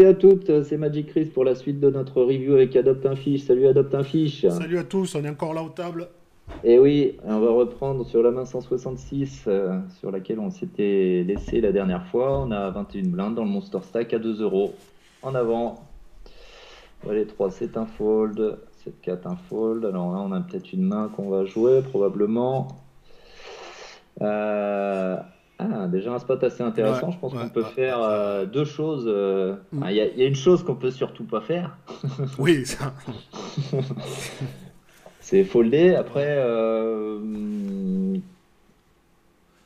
et à toutes, c'est Magic Chris pour la suite de notre review avec Adopt un Fiche. Salut Adopt un Fiche. Salut à tous, on est encore là aux tables. Et oui, on va reprendre sur la main 166 sur laquelle on s'était laissé la dernière fois. On a 21 blindes dans le Monster Stack à 2 euros. En avant. Ouais, les 3 c'est un fold, 7 4 un fold. Alors là on a peut-être une main qu'on va jouer probablement. Euh, déjà un spot assez Ouais, intéressant. Je pense ouais, qu'on peut ouais, ouais, faire ouais. deux choses. Mm. Il y a une chose qu'on peut surtout pas faire. Oui, ça. C'est folder. Ouais. Après,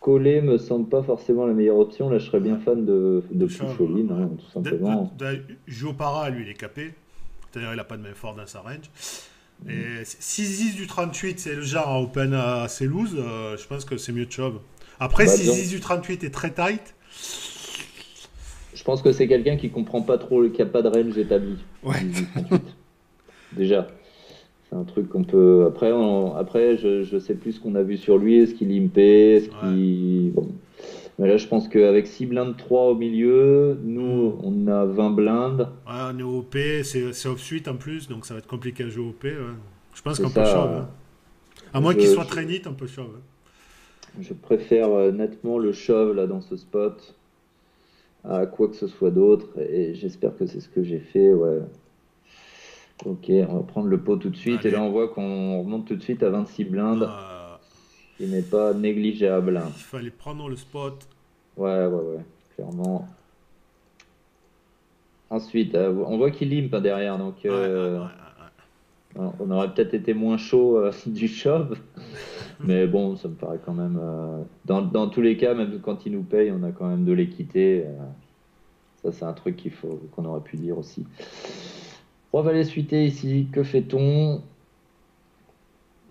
coller me semble pas forcément la meilleure option. Là, je serais bien Ouais. fan de De push chauve, all-in, ouais. hein, tout simplement. Joue para, lui, il est capé. C'est-à-dire, il a pas de main fort dans sa range. Et 6-10 du 38, c'est le genre à open assez loose. Je pense que c'est mieux de shove. Après, Bah, 6-10 disons, du 38 est très tight. je pense que c'est quelqu'un qui comprend pas trop, qui a pas de range établi. Ouais. 18-38. Déjà, c'est un truc qu'on peut. Après, après je sais plus ce qu'on a vu sur lui. Est-ce qu'il limpait? Est-ce Ouais. qu'il. Bon. Mais là, je pense qu'avec 6 blindes 3 au milieu, Hmm. nous, on a 20 blindes. Ouais, on est au OP, c'est off-suite en plus, donc ça va être compliqué à jouer au OP. Ouais. Je pense C'est qu'on peut shove, hein. ça. À moins qu'il Je, soit je, très neat, on peut shove, hein. je préfère nettement le shove là dans ce spot à quoi que ce soit d'autre et j'espère que c'est ce que j'ai fait. Ouais. Ok, on va prendre le pot tout de suite et là Allez. on voit qu'on remonte tout de suite à 26 blindes, Euh, ce qui n'est pas négligeable. il fallait prendre le spot. Ouais, clairement. Ensuite, on voit qu'il limpe hein, derrière, donc Ouais, ouais, ouais, on aurait peut-être été moins chaud du shove, mais bon, ça me paraît quand même. Dans tous les cas, même quand il nous paye, on a quand même de l'équité. Ça, c'est un truc qu'on aurait pu dire aussi. Roi Valet suité ici, que fait-on?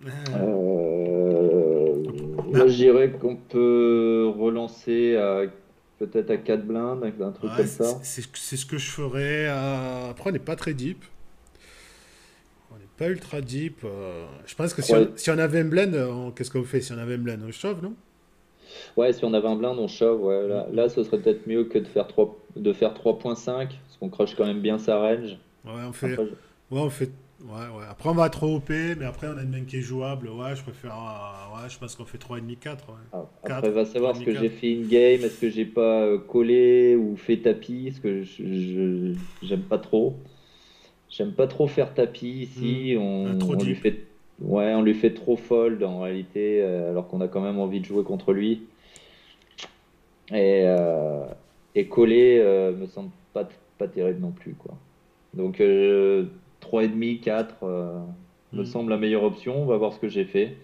ouais. Euh, Là, Bah, je dirais qu'on peut relancer peut-être à 4 blindes, un truc ouais, comme ça. c'est ce que je ferais. Après, on n'est pas très deep. On n'est pas ultra deep. Je pense que 3 si on avait un blend, qu'est-ce qu'on fait si on avait un blend? On chauffe, non? Ouais, si on avait un blind, on shove. Ouais, Mm, là, mm. ce serait peut-être mieux que de faire 3,5, parce qu'on crush quand même bien sa range. Ouais, on fait. Après, Ouais, on fait. Ouais, ouais. Après, on va trop OP, mais après, on a une main qui est jouable. Ouais, je préfère. Ouais, je pense qu'on fait 3,5, 4. Ouais. après, 4, va savoir ce 3,5, que j'ai 4. fait in-game. Est-ce que j'ai pas collé ou fait tapis? Ce que j'aime pas trop. J'aime pas trop faire tapis Mm. ici. Trop On lui deep. fait, ouais, on lui fait trop fold en réalité, alors qu'on a quand même envie de jouer contre lui. Et, euh, et coller me semble pas terrible non plus, quoi. Donc 3,5, 4 me Mm. semble la meilleure option. On va voir ce que j'ai fait.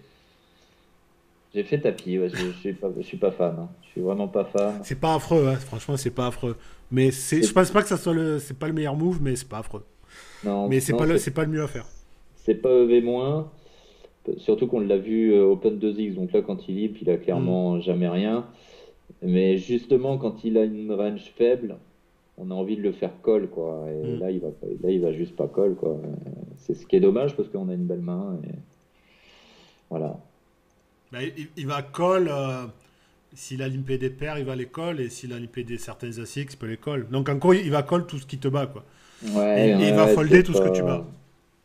J'ai fait tapis. Ouais, je suis pas fan, hein. Je suis vraiment pas fan. C'est pas affreux, hein. Franchement, c'est pas affreux. Mais je C'est pense pas que ça soit c'est pas le meilleur move, mais c'est pas affreux. Mais non, c'est pas le mieux à faire. c'est pas EV-. Surtout qu'on l'a vu Open 2X. Donc là, quand il limp, il a Mm. clairement jamais rien. Mais justement, quand il a une range faible, on a envie de le faire call, quoi. Et Mm. là, il va juste pas call, quoi. C'est ce qui est dommage parce qu'on a une belle main. Et voilà. Bah, il va call. S'il a limpé des paires, il va les call. Et s'il a limpé des certains asics, il peut les call. Donc en gros, il va call tout ce qui te bat, quoi. Ouais, Et il va ouais, folder tout ce que tu bats.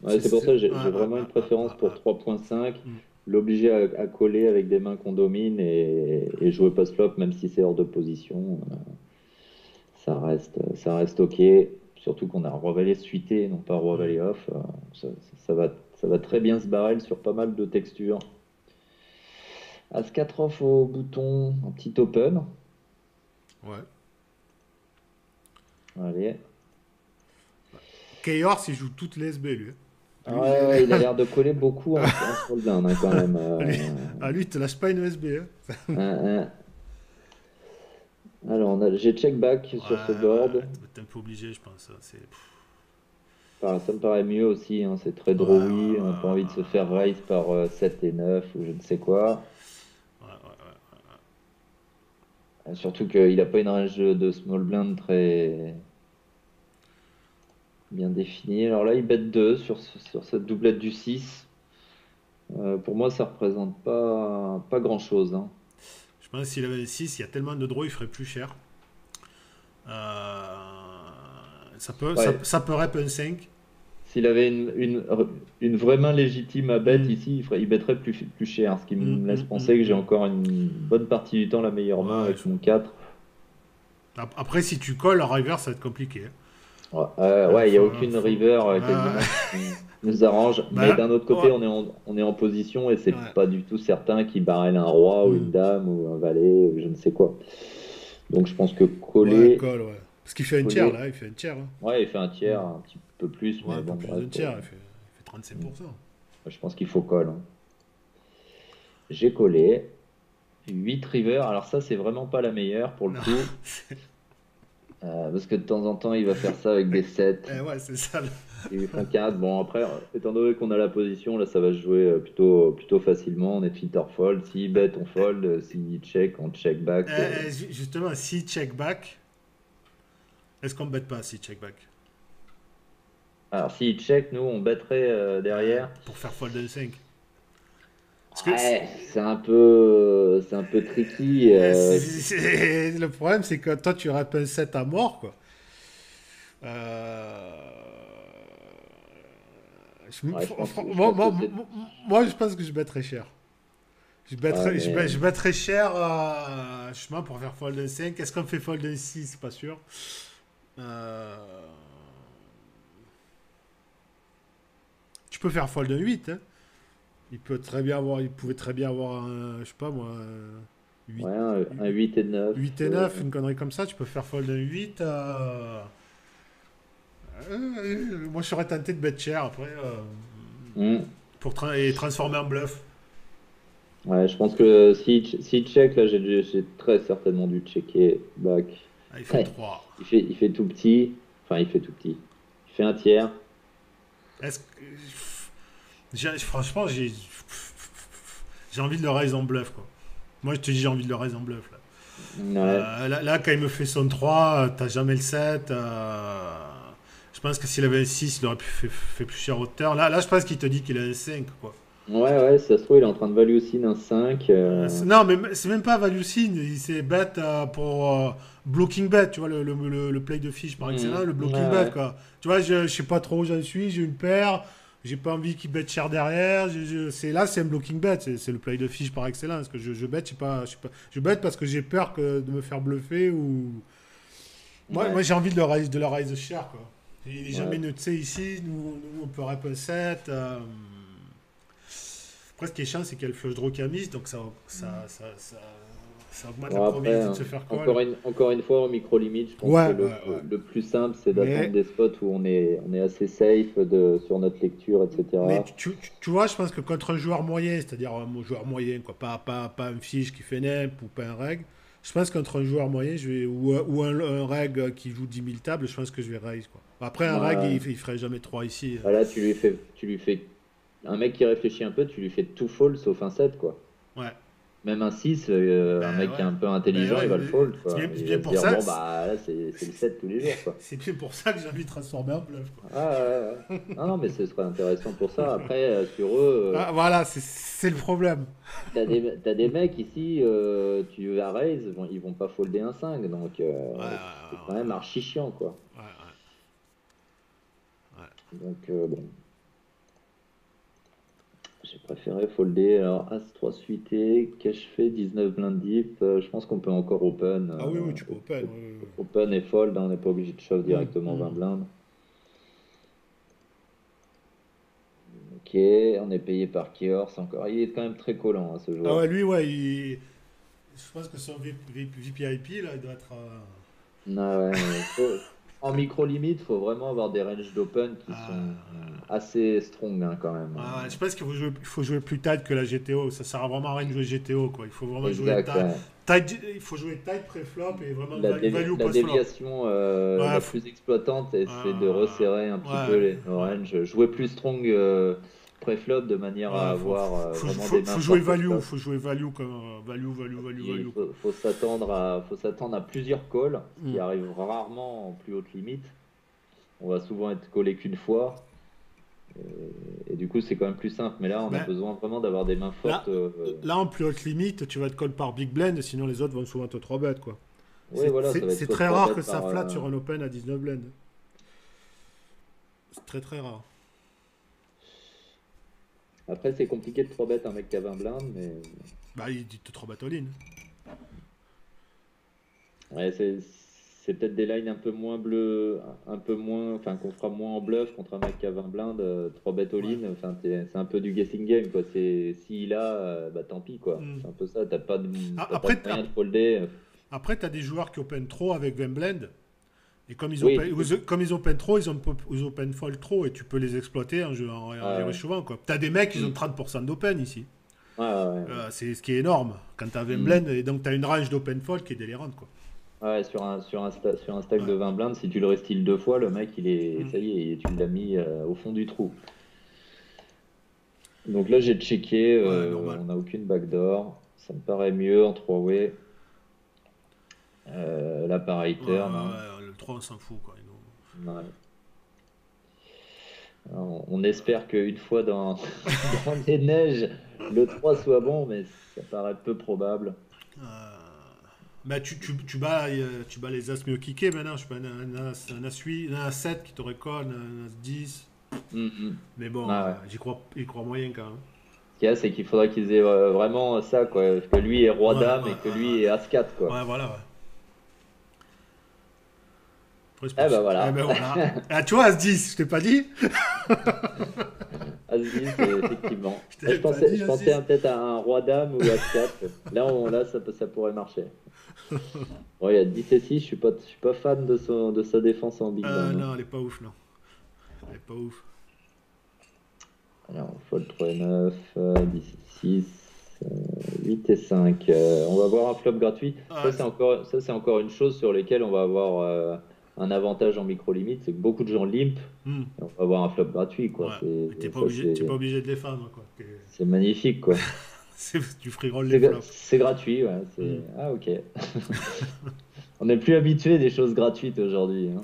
c'est pour ça que Ouais, j'ai ouais, vraiment ouais, une ouais, préférence pour ouais, 3,5. ouais. Mm. L'obliger à coller avec des mains qu'on domine et jouer post-flop, même si c'est hors de position, ça reste OK. Surtout qu'on a un roi valet suité, non pas roi Mm. valet off. Ça va très bien se barrel sur pas mal de textures. As 4 off au bouton, un petit open. Ouais. Allez. Chaos, il joue toutes les SB, lui, hein. Ah Lui, ouais, il a l'air de coller beaucoup en small blind hein, quand même. lui, lui, il te lâche pas une SB, hein. Euh, alors, j'ai check back Ouais, sur ce ouais, board. t'es un peu obligé, je pense. Enfin, ça me paraît mieux aussi, hein, c'est très Ouais, ouais, drawy. On n'a pas envie de se faire raise par 7 et 9 ou je ne sais quoi. ouais, ouais. Surtout qu'il n'a pas une range de small blind très bien définie. Alors là, il bet 2 sur cette doublette du 6. Pour moi, ça représente pas grand-chose, hein. Je pense que s'il avait 6, il y a tellement de draws, il ferait plus cher. Euh, Ouais. Ça peut rep un 5. S'il avait une vraie main légitime à bet Hmm. ici, il bêterait plus cher, ce qui Hmm, me laisse hmm, hmm, penser que j'ai hmm. encore une bonne partie du temps la meilleure main Ouais, avec mon 4. Après, si tu colles en river, ça va être compliqué. Ouais, Euh, ouais, il n'y a faut, aucune faut... river Ouais. quasiment qui nous arrange, mais Bah, d'un autre ouais. côté, on est en position et c'est Ouais. pas du tout certain qu'il barrel un roi ou Hmm. une dame ou un valet ou je ne sais quoi. Donc je pense que Ouais, colle, ouais. Parce qu'il fait un tiers, coller, là. Il fait un tiers. Hein. ouais, il fait un tiers, Hmm. un petit peu plus, Ouais, mais un peu bon, plus bref, d'un tiers. Il fait 35%. je pense qu'il faut call, hein. J'ai collé 8 river, alors ça, c'est vraiment pas la meilleure pour le Non. coup, parce que de temps en temps, il va faire ça avec des 7. Ouais, c'est ça. Ils lui font 4. Bon, après, étant donné qu'on a la position, là, ça va se jouer plutôt facilement. On est fit or fold. S'il bet, on fold. S'il check, on check back. Justement, si check back, est-ce qu'on ne bête pas si check back? Alors, s'il check, nous, on betterait derrière. Pour faire fold un 5. Parce que Ouais, c'est un peu tricky. le problème, c'est que toi, tu rappes un 7 à mort, quoi. Euh, Ouais, je pense que c'est. moi, je pense que je battrais cher. Ouais, mais. Je battrais cher justement pour faire fold un 5. Est-ce qu'on fait fold un 6? C'est pas sûr. Euh, tu peux faire fold un 8. Hein. Il pouvait très bien avoir un, je sais pas moi, un 8, Ouais, un 8 et 9. 8 et 9, une connerie comme ça. Tu peux faire fold un 8. Moi, je serais tenté de bet cher après hmm. et transformer en bluff. Ouais, je pense que s'il check, là, j'ai très certainement dû checker back. Ah, il fait Ouais, 3. il fait tout petit. Enfin, il fait tout petit. Il fait un tiers. Est-ce que. Franchement, j'ai envie de le raise en bluff, quoi. Moi, je te dis, j'ai envie de le raise en bluff, là. Ouais. Quand il me fait son 3, t'as jamais le 7. Je pense que s'il avait un 6, il aurait fait plus cher hauteur. Là, je pense qu'il te dit qu'il a un 5, quoi. Ouais, ouais, ça se trouve, il est en train de value aussi d'un 5. Non, mais c'est même pas value sim. Il s'est bet pour blocking bet, tu vois, le play de fiche par excellence, le Ouais, blocking bet, ouais. quoi. Tu vois, je sais pas trop où j'en suis, j'ai une paire, j'ai pas envie qu'il bet cher derrière. C'est un blocking bet, c'est le play de fiche par excellence. Que je bet, je bet parce que j'ai peur de me faire bluffer ou. Moi Ouais, j'ai envie de le raise cher, quoi. Il est jamais ouais. noté ici, nous on peut rep un 7. Après, ce qui est chiant, c'est qu'il y a le flush draw qui a mise, donc ça augmente la Bon, après, probabilité de hein, se faire call. encore une fois, au micro-limite, je pense que Ouais, le, ouais, ouais. le plus simple, c'est d'attendre Mais, des spots où on est assez safe sur notre lecture, mais etc. tu vois, je pense que contre un joueur moyen, c'est-à-dire un joueur moyen, quoi, pas un fiche qui fait nimp ou pas un reg, je pense qu'entre un joueur moyen ou un reg qui joue 10 000 tables, je pense que je vais raise. Quoi. Après, un reg, Ouais. il ferait jamais 3 ici. Voilà, tu lui fais un mec qui réfléchit un peu, tu lui fais tout fold sauf un 7 quoi. Ouais. Même un 6, un Ben mec qui est ouais. un peu Ben intelligent, ouais. il va le fold, C'est quoi. bien, c'est Il bien va se pour dire, ça. bon, bah là, c'est le 7 tous les jours, quoi. C'est bien pour ça que j'ai envie de transformer en bluff. Quoi. Ah, ouais, ouais. Non, non, mais ce serait intéressant pour ça. Après, sur eux, Ah, voilà, c'est le problème. t'as des mecs ici, tu vas raise, ils vont pas folder un 5 donc Ouais, ouais, c'est quand même archi chiant, quoi. ouais, ouais, ouais. Donc, bon, j'ai préféré folder. Alors, As-3 suité, cache fait 19 blind deep. Je pense qu'on peut encore open. Ah oui, oui, tu peux open. Oui, oui, Open et fold, hein, on n'est pas obligé de shove oui. directement 20 blindes. Ok, on est payé par Keors encore. Il est quand même très collant, hein, ce Ah joueur. ouais, lui, ouais, je pense que son VPIP, là, il doit être. Ah ouais, mais en micro-limite, il faut vraiment avoir des ranges d'open qui sont assez strong, hein, quand même, hein. Je pense il faut jouer plus tight que la GTO. Ça sert vraiment à rien de jouer GTO, quoi. Il faut vraiment jouer Exact, ouais. il faut jouer tight pré-flop et vraiment value La post-flop. déviation Ouais, la plus exploitante, c'est de resserrer un petit peu ouais, les ouais. ranges. Jouer plus strong pré-flop de manière à Ouais, avoir vraiment des mains jouer fortes au value, flop. faut jouer value comme value, Il quoi. faut s'attendre à plusieurs calls, ce qui Mm. arrive rarement en plus haute limite. On va souvent être callé qu'une fois. Et du coup, c'est quand même plus simple. Mais là, on a Ben, besoin vraiment d'avoir des mains fortes. là, là, en plus haute limite, tu vas te call par big blend, sinon les autres vont souvent te 3 bet, quoi. Oui, voilà, ça va être C'est soit très 3 rare que bêtes ça par. flatte sur un open à 19 blend. C'est très très rare. Après, c'est compliqué de 3 bet un mec qui a 20 blindes, mais Bah, il te 3 all-in. ouais, c'est peut-être des lines un peu moins bleues, un peu moins, enfin, qu'on fera moins en bluff contre un mec qui a 20 blindes, 3 bet Ouais. all-in, enfin, c'est un peu du guessing game, quoi. S'il a, bah tant pis, quoi. Hmm. C'est un peu ça, t'as pas de Après, moyen de folder. après tu as des joueurs qui open trop avec 20 blend. Et comme ils Oui, open, comme ils open trop, ils open fold trop et tu peux les exploiter en les ouais, réchauffant, quoi. T'as des mecs, ils ont hmm, 30% d'open ici. ouais, ouais, C'est ce qui est énorme quand t'as 20 hmm. blend et donc t'as une range d'open fold qui est délirante, quoi. Ouais, sur un stack de Ouais. 20 blindes, si tu le restilles 2 fois, le mec, Hmm. ça y est, tu l'as mis au fond du trou. Donc là, j'ai checké, Ouais, normal. on n'a aucune backdoor. Ça me paraît mieux en 3-way. Là, pareil, Ouais, turn, hein. ouais, ouais, le 3 on s'en fout, quoi. Ouais. Alors, on espère qu'une fois dans les neiges, le 3 soit bon, mais ça paraît peu probable. Bah, tu bats les as mieux kickés maintenant. Je sais pas, un as 8, un as 7 qui t'aurait con, un as 10. Mm, Mais mm. bon, Ouais, ouais. j'y crois moyen quand même. Ce qu'il y a, c'est qu'il faudrait qu'ils aient vraiment ça, quoi. Que lui est Ouais, ouais, roi-dame et que lui est ouais. as-4, quoi. Ouais, voilà, ouais. Après, c'est Eh pour ben ça. Eh voilà. ben voilà. Ah, tu vois, as 10, je t'ai pas dit. As-10, effectivement. Je Là, t'avais pas dit, je as pensais 10. peut-être à un roi-dame ou as-4. Là, ça pourrait marcher. Bon, il y a 10 et 6, je suis pas fan de sa défense en big blind, hein. Non, elle est pas ouf, non. Elle est pas ouf. Alors, fold 3 et 9, 10 et 6, 8 et 5. On va avoir un flop gratuit. Ouais, Ça, c'est encore une chose sur laquelle on va avoir un avantage en micro-limite, c'est que beaucoup de gens limp, hmm, et on va avoir un flop gratuit, quoi. ouais. Mais t'es pas C'est obligé de défendre, quoi. c'est magnifique, quoi. Tu free roll les flops. C'est gratuit, ouais. Hmm. Ah, ok. On n'est plus habitué des choses gratuites aujourd'hui, hein,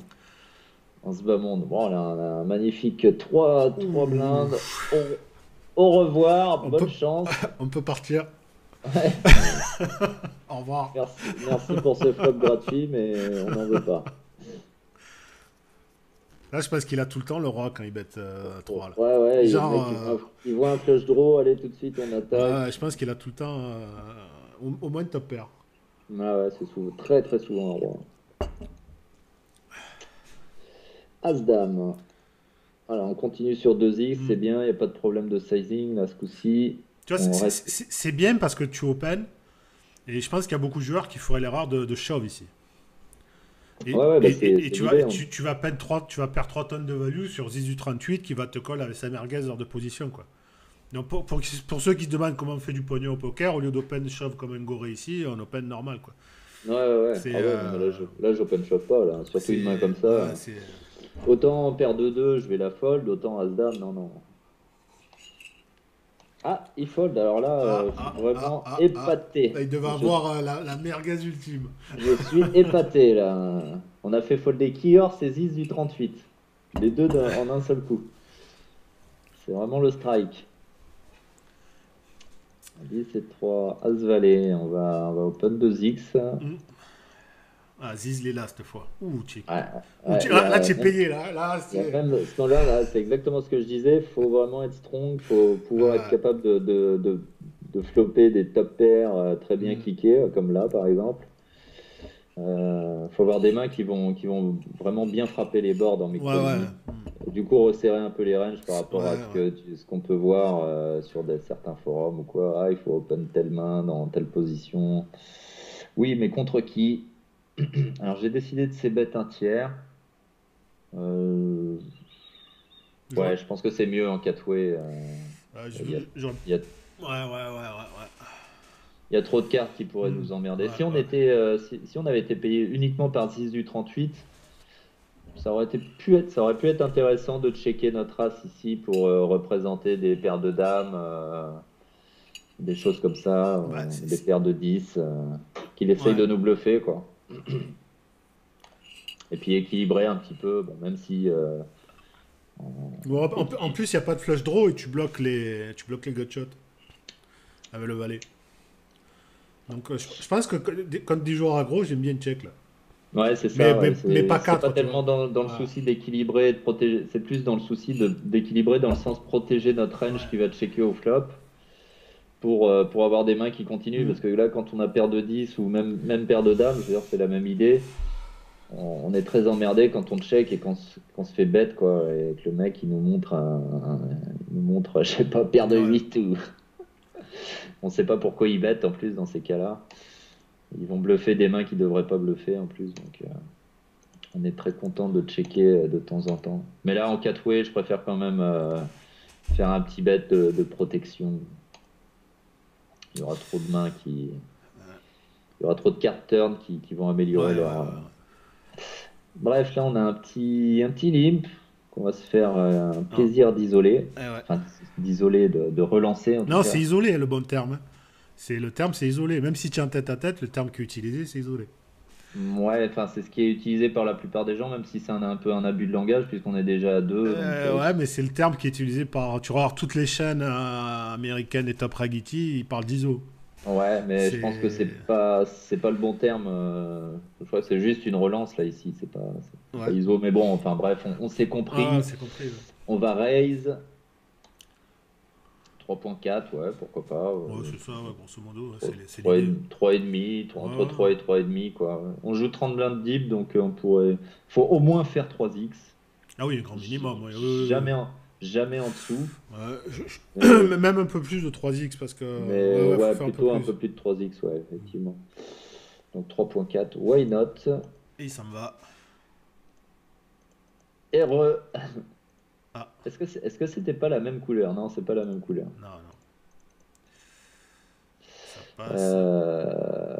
en ce bas monde. Bon, là, on a un magnifique trois Ouh. blindes. Au revoir, On bonne peut, chance. on peut partir. Ouais. Au revoir. Merci pour ce flop gratuit, mais on n'en veut pas. Là, je pense qu'il a tout le temps le roi quand il bet 3 là. Ouais, ouais, le Genre, mec, il voit un flush draw, allez, tout de suite, on ouais, attaque. je pense qu'il a tout le temps au moins une top pair. Ah ouais, c'est très très souvent un roi. As-dame. Alors, on continue sur 2x, Hmm. c'est bien, il n'y a pas de problème de sizing, là, ce coup-ci. Tu vois, On reste. c'est bien parce que tu open. Et je pense qu'il y a beaucoup de joueurs qui feraient l'erreur de shove ici. Ouais, ouais, bah Et c'est l'idée, hein. tu vas perdre 3 tonnes de value sur Ziz du 38 qui va te coller avec sa merguez hors de position, quoi. Donc pour ceux qui se demandent comment on fait du pognon au poker, au lieu d'open shove comme un goré ici, on open normal, quoi. Ouais, ouais, ouais. C'est. Ah ouais, non, mais là, j'open shove pas, là. Surtout une main comme Ouais, ça. c'est. Autant paire de 2 je vais la fold, autant As-dame, non, non. Ah, il fold, alors là, je suis vraiment Là, épaté. il devait avoir la merguez ultime. Je suis épaté, là. On a fait folder Kior, c'est Ziz du 38. Les deux en un seul coup. C'est vraiment le strike. 10 et 3, As-valet. On va open 2x. Hmm. Ah, Ziz les là cette fois. Ouais, Ouh, ouais, là, tu es payé, là. Là, il y a c'est. même ce temps-là, là, c'est exactement ce que je disais. Faut vraiment être strong, faut pouvoir être Euh, capable de flopper des top pairs très bien hmm. kickés, comme là par exemple. Faut avoir des mains qui vont vraiment bien frapper les boards en Ouais, ouais. micro-limite. Du coup, resserrer un peu les ranges par Ouais, rapport à ouais. ce qu'on peut voir sur certains forums ou quoi. Ah, il faut open telle main dans telle position. Oui, mais contre qui? Alors, j'ai décidé de c-bet un tiers. Euh, J'aurais- Ouais, je pense que c'est mieux en 4-way. Il y a, j'aurais- il y a- Ouais, ouais, ouais, ouais, il y a trop de cartes qui pourraient ouais. nous emmerder. Ouais, ouais. Si on avait été payé uniquement par 6 du 38, ça aurait pu être intéressant de checker notre as ici pour représenter des paires de dames, des choses comme ça, Bah, des paires de 10, qu'il essaye ouais. de nous bluffer, quoi. Et puis équilibrer un petit peu, bon, même si Bon, on en continue. plus, il n'y a pas de flush draw et tu bloques les gutshots avec le valet. Donc, je pense que quand des joueurs aggro, j'aime bien check là. Ouais, c'est Mais, ça. mais, Ouais. mais pas C'est pas 4, tu vois. tellement dans le Voilà. souci d'équilibrer et de protéger. C'est plus dans le souci d'équilibrer dans le sens protéger notre range Ouais. qui va checker au flop pour avoir des mains qui continuent. Mm. Parce que là, quand on a paire de 10 ou même paire de dames, je veux dire, c'est la même idée. On est très emmerdé quand on check et qu'on se fait bête, quoi. Et que le mec, il nous montre, il nous montre, je sais pas, paire de Ouais. 8 ou. On sait pas pourquoi ils bêtent en plus dans ces cas-là. Ils vont bluffer des mains qui devraient pas bluffer en plus. Donc, on est très content de checker de temps en temps. Mais là, en 4-way, je préfère quand même faire un petit bet de protection. Il y aura trop de mains qui. Il y aura trop de cartes turn qui vont Ouais, améliorer ouais, leur. ouais. Bref, là, on a un petit limp qu'on va se faire un Non. plaisir d'isoler. Eh ouais. Enfin, d'isoler, de relancer en tout Non, c'est cas. isolé le bon terme, hein. Le terme, c'est isolé. Même si tu es en tête à tête, le terme qui est utilisé, c'est isolé. Ouais, enfin, c'est ce qui est utilisé par la plupart des gens, même si c'est un peu un abus de langage, puisqu'on est déjà à deux. Donc, Ouais, mais c'est le terme qui est utilisé par. Tu regardes toutes les chaînes américaines et Top Raggity, ils parlent d'ISO. ouais, mais je pense que C'est. c'est pas le bon terme. Je crois que c'est juste une relance là ici. C'est pas Ouais. ISO, mais bon, enfin bref, on s'est Ah, compris. c'est compris. Ouais, On va raise 3.4, ouais, pourquoi pas. ouais, c'est ça, ouais, grosso modo, ouais, c'est 3 l'idée. 3 et demi, Ouais, entre ouais. 3 et 3 et demi quoi. On joue 30 blindes deep, donc on pourrait. Faut au moins faire 3x. Ah oui, un grand minimum. Ouais, Jamais jamais en dessous. ouais. Mais, Même un peu plus de 3x parce que. Ouais, mais ouais, faut ouais, faire un peu plutôt un plus. peu plus de 3x, ouais, effectivement. Donc 3.4, why not? Et ça me va. RE. Ah, Est-ce que c'était pas la même couleur? Non, c'est pas la même couleur. non, non. Ça passe. Euh,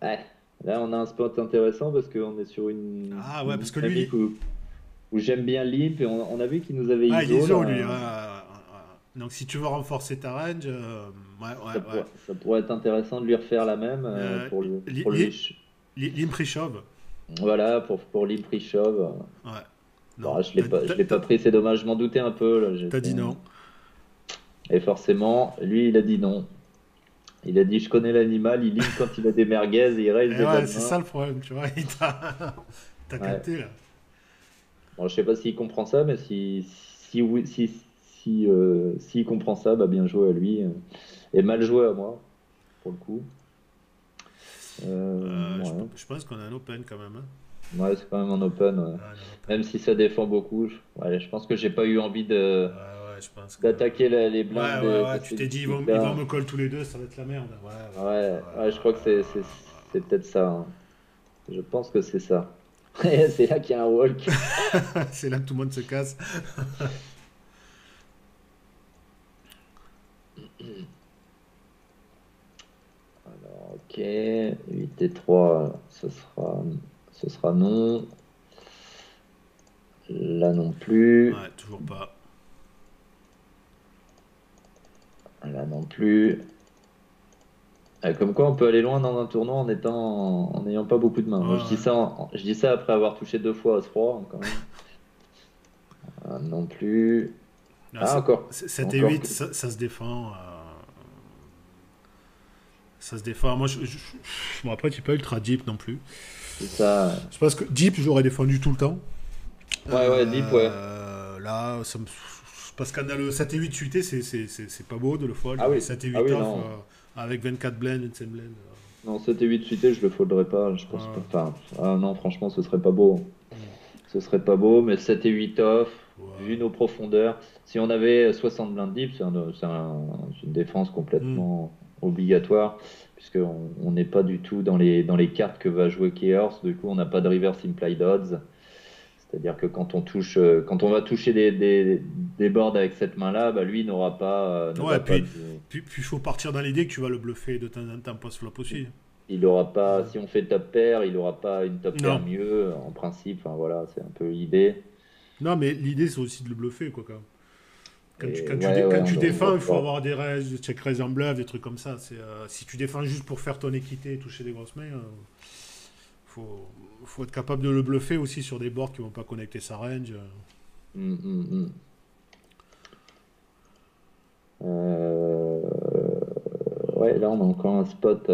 ouais. Là, on a un spot intéressant parce qu'on est sur Ah, ouais, une parce que lui, dynamique où j'aime bien Limp et on a vu qu'il nous avait ah, il est ISO ISO, lui. Ouais, là. ouais, ouais. Donc, si tu veux renforcer ta range, ouais, ouais, ouais. Ça pourrait être intéressant de lui refaire la même Euh, pour lui. L'Imprishov. Voilà, pour Limp Rishov. Ouais. Non. Bon, je l'ai pas pris, c'est dommage, je m'en doutais un peu. Là, T'as dit non. et forcément, lui, il a dit non. Il a dit je connais l'animal, il limp quand il a des merguez et il raise Et des ouais, bonnes c'est mains. ça le problème, tu vois. T'as Ouais. capté, là. Bon, je sais pas s'il comprend ça, mais si oui, s'il comprend ça, bah bien joué à lui. Et mal joué à moi, pour le coup. Ouais. Je pense qu'on a un open quand même, hein. Ouais, c'est quand même en open. Ouais. Ouais, on a un open. Même si ça défend beaucoup, ouais, je pense que j'ai pas eu envie Ouais, ouais, je pense que. d'attaquer les blindes Ouais, ouais, de ouais. Tu ces t'es dit, ils vont boutiques-là. me coller tous les deux, ça va être la merde. Ouais, ouais, ouais, Ouais, ouais, je crois que c'est ouais, peut-être ça. Hein. Je pense que c'est ça. Et c'est là qu'il y a un walk. ouais, ouais. C'est là que tout le monde se casse. Alors, ok, 8 et 3, ce sera non. Là non plus. Ouais, toujours pas. Là non plus. Comme quoi, on peut aller loin dans un tournoi en n'ayant pas beaucoup de mains. Ouais, Moi, ouais. je dis ça après avoir touché deux fois à ce 3, quand même. Non plus. Non, Ah, encore. 7 et Encore 8, que. ça se défend. Ça se défend. Moi, bon, après, tu n'es pas ultra deep non plus. C'est ça. Je pense que deep, j'aurais défendu tout le temps. Ouais, ouais, deep, ouais. Là, parce qu'on a le 7 et 8 suité, c'est pas beau de le fold. Ah Le oui. 7 et Ah 8 oui, off, non. avec 24 blend, 27 blend. Non, 7 et 8 suités, je le folderais pas. Je pense pas. Enfin, ah non, franchement, ce serait pas beau. Ce serait pas beau, mais 7 et 8 off, vu Ouais. nos profondeurs. Si on avait 60 blindes deep, c'est une défense Hmm. complètement obligatoire, puisqu'on n'est pas du tout dans les cartes que va jouer Chaos. Du coup, on n'a pas de reverse implied odds. C'est-à-dire que quand on va toucher des boards avec cette main-là, bah lui ne Ouais, va pas. puis il faut partir dans l'idée que tu vas le bluffer de temps en temps post-flop aussi. Il aura pas, Ouais. si on fait top pair, il aura pas une top pair Non. mieux, en principe. Enfin voilà, c'est un peu l'idée. Non, mais l'idée, c'est aussi de le bluffer, quoi, quand même. Et ouais, ouais, Quand tu on va défends, il faut pouvoir. avoir des raises, des check raise en bluff, des trucs comme ça. Si tu défends juste pour faire ton équité et toucher des grosses mains, faut, faut être capable de le bluffer aussi sur des boards qui vont pas connecter sa range. Hum, hum, hum. Ouais, là on a encore un spot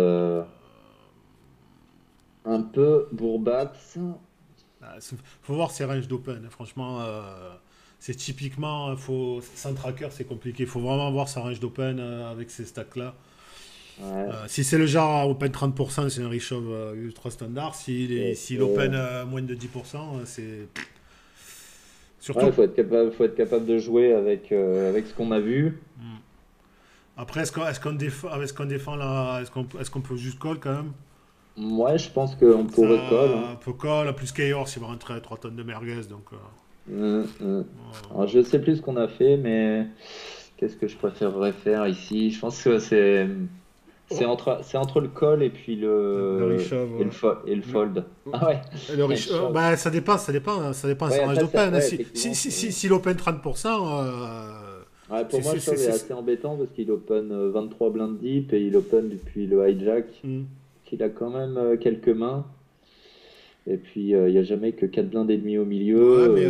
un peu bourbax. Faut voir ses ranges d'open, hein. Franchement, c'est typiquement, sans tracker, c'est compliqué. Il faut vraiment voir sa range d'open avec ces stacks-là. Ouais. Si c'est le genre open 30%, c'est un reshove ultra standard. S'il open moins de 10%, c'est. Ouais, Surtout. faut être capable de jouer avec ce qu'on a vu. Après, est-ce qu'on défend là, est-ce qu'on peut juste call quand même? Moi, je pense qu'on pourrait call, hein. Ça peut call, plus Chaos, il va rentrer à 3 tonnes de merguez. Donc, Alors, je sais plus ce qu'on a fait, mais qu'est-ce que je préférerais faire ici? Je pense que oh, c'est entre le call et puis le reshove, ouais. et le Le, fold. Ah ouais, le le shove. bah, ça dépend de Ouais, son range après, d'open, hein. ouais, Si, effectivement, s'il open 30%, ouais, pour c'est. moi, c'est- c'est- shove est c'est- assez embêtant parce qu'il open 23 blindes deep et il open depuis le hijack. Hmm. Il a quand même quelques mains. Et puis, il n'y a jamais que 4 blindes et demi au milieu. Ouais, mais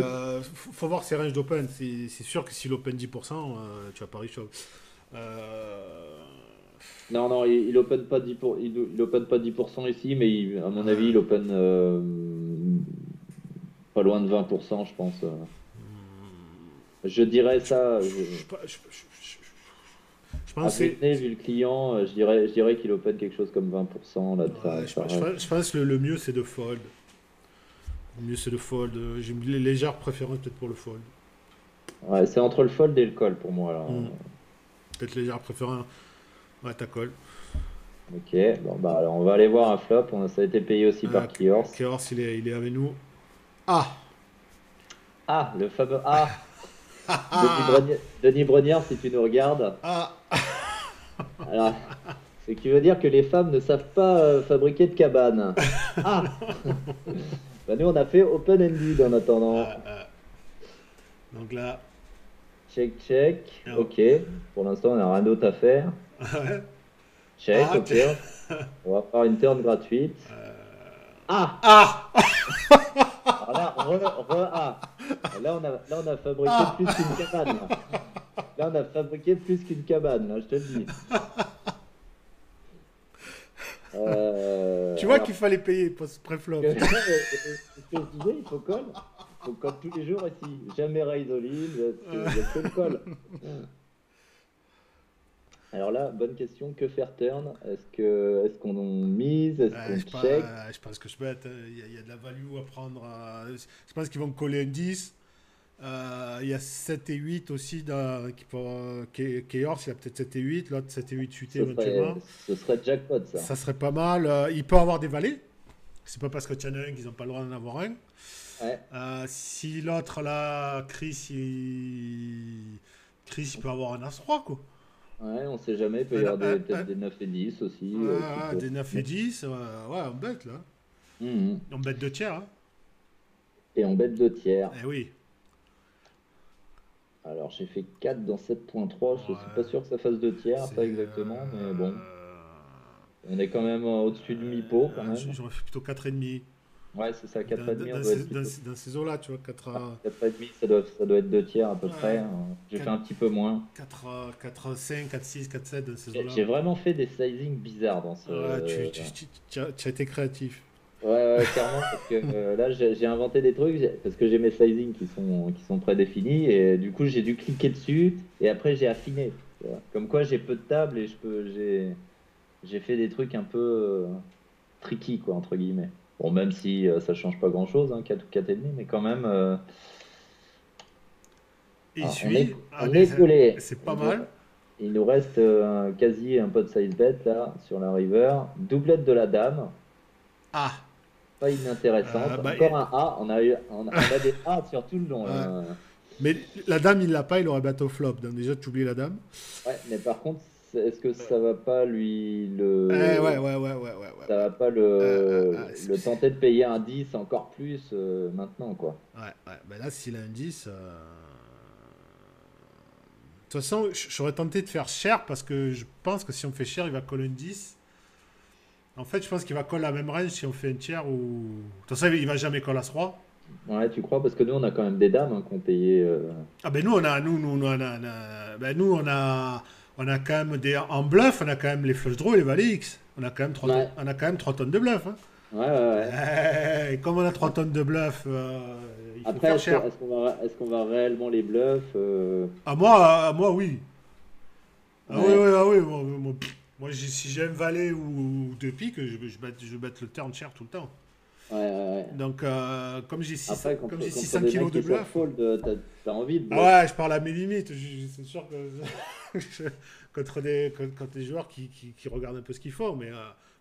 faut voir ses ranges d'open. C'est sûr que s'il open 10%, tu vas pas reshove. Euh, Non, non, il open pas il open pas 10% ici, mais à mon avis, ouais. il open pas loin de 20%, je pense. Je dirais ça. Je À pense que vue de nez, vu le client, je dirais qu'il open quelque chose comme 20% là de ouais, sa range. je pense que le mieux c'est de fold. Le mieux c'est de fold. J'ai une légère préférence peut-être pour le fold. Ouais, c'est entre le fold et le call pour moi là. Hmm. Peut-être légère préférence. Ouais, ta call. Ok, bon bah alors on va aller voir un flop. Ça a été payé aussi par Kiors. Chaos, il est avec nous. Ah! Ah, le fameux A. Ah! Denis Brognard, si tu nous regardes. Ah! Alors, ce qui veut dire que les femmes ne savent pas fabriquer de cabane. Ah! Bah, nous, on a fait open-ended en attendant. Donc là. Check, check. Oh. Ok. Pour l'instant, on n'a rien d'autre à faire. Ouais. Check, Ah, ok. On va faire une turn gratuite. Ah! Ah! Alors là, A. Là, on a fabriqué Ah! plus qu'une cabane. Là, on a fabriqué plus qu'une cabane, là, je te le dis. Tu vois Alors, qu'il fallait payer pré-flop. ce que je disais, il faut call. Il faut call tous les jours ici. Jamais raise all in, il y a que le call. Alors là, bonne question, que faire turn? Est-ce qu'on mise? Est-ce qu'on check? Je pense que je peux être. Il y a de la value à prendre. Je pense qu'ils vont coller un 10. Il y a 7 et 8 aussi. Chaos, il a peut-être 7 et 8. L'autre 7 et 8 suité éventuellement. Ce serait jackpot, ça. Ça serait pas mal. Il peut avoir des valets. C'est pas parce que tu en as un qu'ils n'ont pas le droit d'en avoir un. Ouais. Si l'autre là, Chris, il peut avoir un As-3 quoi. Ouais, on sait jamais, il peut y avoir peut-être des 9 et 10 aussi. Des 9 et 10, ouais, on bête là. Mhm. On bête 2 tiers. Hein. Et on bête 2 tiers. Eh oui. Alors j'ai fait 4 dans 7.3, je suis pas Ouais. sûr que ça fasse 2 tiers, C'est, pas exactement, mais bon. On est quand même au-dessus du mi-pot quand même. J'aurais fait plutôt 4,5. Ouais, c'est ça, Dans, 4,5, on dans doit ces, être plutôt. dans ces eaux-là, tu vois, 4 à, 4,5, ça doit être 2 tiers à peu près, ouais, hein. J'ai fait 4, un petit peu moins. 4 à 5, 4 6, 4 7 dans ces eaux-là. J'ai vraiment fait des sizings bizarres dans ce. Ouais, tu as été créatif. Ouais, ouais, clairement, parce que là j'ai inventé des trucs, parce que j'ai mes sizings qui sont prédéfinis, et du coup j'ai dû cliquer dessus, et après j'ai affiné. Tu vois. Comme quoi j'ai peu de tables et j'ai fait des trucs un peu tricky, quoi, entre guillemets. Bon, même si ça change pas grand-chose, hein, 4 ou 4,5, mais quand même, Il ah, suit. on Allez, est collé. c'est pas mal. Il nous reste quasi un pot de size bet là, sur la river. Doublette de la dame. Ah. Pas inintéressante. Bah, Encore un A. On a des A sur tout le long. Là. mais la dame, il l'a pas, il aurait bateau flop. Donc déjà, tu oublies la dame. Ouais, mais par contre, est-ce que ça va pas lui Ouais. ça va pas le tenter de payer un 10 encore plus maintenant quoi. Ouais. Ben là, s'il a un 10. De toute façon, j'aurais tenté de faire cher parce que je pense que si on fait cher, il va coller un 10. En fait, je pense qu'il va coller la même range si on fait un tiers ou. De toute façon, il va jamais coller à 3. Ouais, tu crois parce que nous on a quand même des dames hein, qui ont payé. Ah ben nous, on a. Ben nous, on a quand même des. En bluff, on a quand même les flush draws et les valets X. On a quand même 3 Ouais. tonnes, on a quand même 3 tonnes de bluff. Hein. Ouais, ouais, ouais. Comme on a 3 tonnes de bluff, il faut Après, faire cher. est-ce qu'on va réellement les bluffs À moi, oui. Ah oui, Ouais. oui, ah oui. Moi, si j'ai un valet ou deux piques, je bête le turn cher tout le temps. Ouais, ouais, ouais. Donc, comme j'ai Après, comme j'ai contre 600 des mecs kilos de qui savent bluff. fold, t'as envie de Ah bluff. ouais, je parle à mes limites. C'est sûr que contre des joueurs qui regardent un peu ce qu'ils font. Mais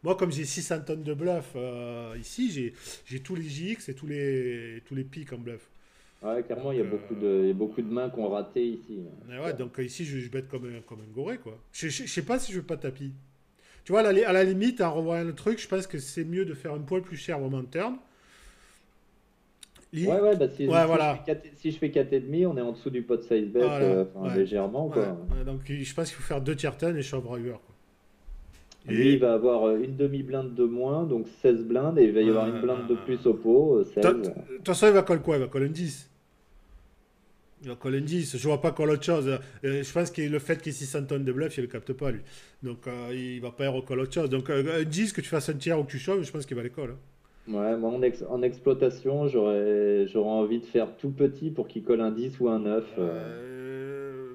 moi, comme j'ai 600 tonnes de bluff ici, j'ai tous les JX et tous les pics en bluff. Ouais, clairement, Donc, il y a beaucoup de mains qui ont raté ici. ouais, donc ici, je bête comme un goré, quoi. Je sais pas si je veux pas tapis. Tu vois, à la limite, en revoyant le truc, je pense que c'est mieux de faire un poil plus cher vraiment en turn. Ouais, ouais, bah Ouais, voilà. si je fais 4,5, on est en dessous du pot size bet, Voilà, enfin, ouais. légèrement, Ouais, quoi. ouais, donc je pense qu'il faut faire deux tier turn et shove river, quoi. Lui, il Et va avoir une demi-blinde de moins, donc 16 blindes, et il va y avoir une blinde de plus au pot, de 16. toute façon, il va call quoi? Il va call un 10. Il va call un 10. Je vois pas call autre chose. Je pense que le fait qu'il y ait 600 tonnes de bluff, il le capte pas, lui. Donc, il va pas y recall autre chose. Donc, un 10, que tu fasses un tiers ou que tu shoves, je pense qu'il va les call, hein. Ouais, moi, en exploitation, j'aurais envie de faire tout petit pour qu'il colle un 10 ou un 9, Euh,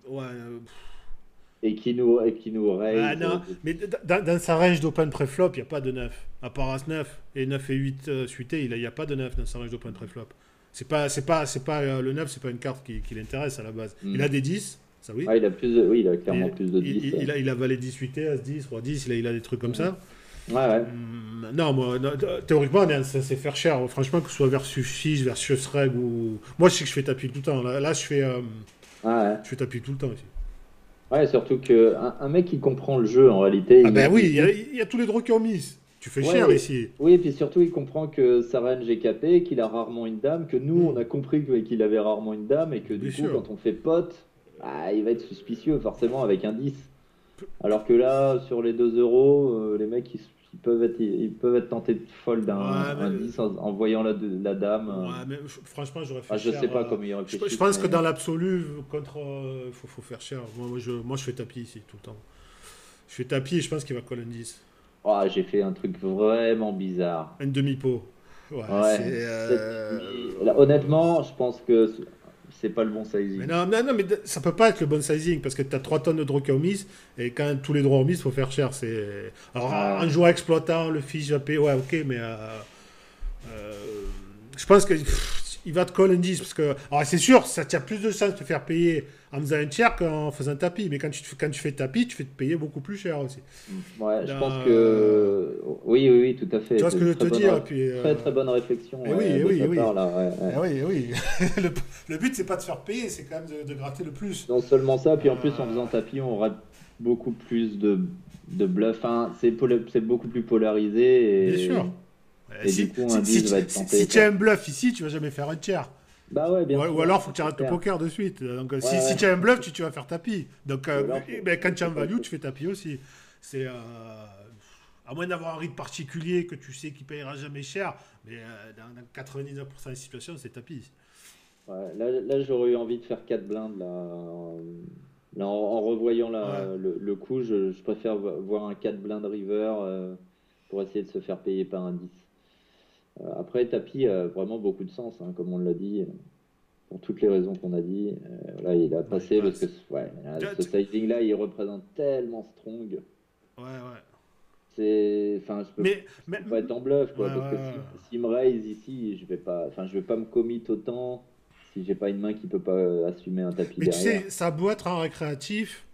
ouais. et qui nous Ah raise. non, mais dans sa range d'open pré-flop, il n'y a pas de 9. À part As-9 et 9 et 8 suités, il n'y a pas de 9 dans sa range d'open pré-flop. C'est pas le 9, c'est pas une carte qui l'intéresse à la base. Il a Hmm. des 10, ça oui. Ah, oui, il a clairement Et, plus de il, 10. il- il a, il a valet 10 8 As-10, Roi 10, il a des trucs comme Hmm. ça. Ouais, ouais. Non, moi, non, théoriquement, on est censé faire cher. Franchement, que ce soit versus Fige, versus Reg ou. Moi, je sais que je fais tapis tout le temps. Là, Ouais, je fais tapis tout le temps ici. ouais, surtout que un mec qui comprend le jeu, en réalité, Ah ben oui, il y a, il- il y a tous les droits qui ont mis. Tu fais cher ouais, ici. oui, et puis surtout, il comprend que sa range est capée, qu'il a rarement une dame, que nous, on Hmm, a compris qu'il avait rarement une dame, et que bien du coup, sûr. quand on fait pote, ah, il va être suspicieux, forcément, avec un 10. Alors que là, sur les 2 euros, les mecs, ils peuvent être tentés de fold Ouais, mais, un 10 en voyant la dame. ouais, mais franchement, j'aurais fait Je cher. sais pas comment ils Je réfléchissent, pense que mais dans l'absolu, contre, faut faire cher. Moi, je fais tapis ici tout le temps. Je fais tapis et je pense qu'il va call un 10. oh, j'ai fait un truc vraiment bizarre. Un demi-pot. Ouais, c'est. Ouais, 7,5. Là, honnêtement, je pense que c'est pas le bon Mais sizing. non, non, non, mais ça peut pas être le bon sizing parce que tu as 3 tonnes de droits qui ont mis et quand tous les droits ont mis, il faut faire cher. Alors, Ouais. un joueur exploitant, le fiche AP, ouais, ok, mais euh, je pense que il va te call un 10 parce que. Alors, c'est sûr, ça tient plus de sens de te faire payer en faisant un tiers qu'en faisant tapis. Mais quand tu fais tapis, tu fais te payer beaucoup plus cher aussi. Ouais, je pense Euh, que oui, oui, oui, tout à Tu fait. vois ce C'est que je une veux te dire? Et puis, très très bonne réflexion, oui, ouais, eh de oui, ta eh oui. part là. Ouais, ouais. Eh oui, eh oui. le, le but, c'est pas de faire payer, c'est quand même de gratter le plus. Non seulement ça, puis en plus en Euh, faisant tapis, on aura beaucoup plus de bluff. Enfin, c'est beaucoup plus Bien polarisé sûr. et du coup un 10 va être Si tenté, tu as quoi. un bluff ici, tu vas jamais faire un tiers. Bah ouais, bien Ou sûr, alors, faut que tu c'est arrêtes le clair. poker de suite. Donc, Ouais, si tu ouais. as un bluff, tu vas faire tapis. Donc, Ou alors ben, quand tu as un faut pas value, le tu fais tapis aussi. C'est à moins d'avoir un rythme particulier que tu sais qu'il payera jamais cher, mais dans 99% des situations, c'est tapis. Ouais, là j'aurais eu envie de faire 4 blindes. Là en revoyant Ouais. le coup, je préfère voir un 4 blindes river pour essayer de se faire payer par un 10. Après, tapis a vraiment beaucoup de sens, hein, comme on l'a dit, pour toutes les raisons qu'on a dit. Là, il a Ouais, il passé parce que passe. ouais, là, Tu- ce tu- sizing-là, il représente tellement strong. Ouais, ouais. Enfin, je Mais peux pas être en bluff, ouais, quoi, parce que ouais. s'il me raise ici, je vais pas me commit autant si j'ai pas une main qui peut pas assumer un tapis Mais tu derrière. sais, ça a beau être un récréatif,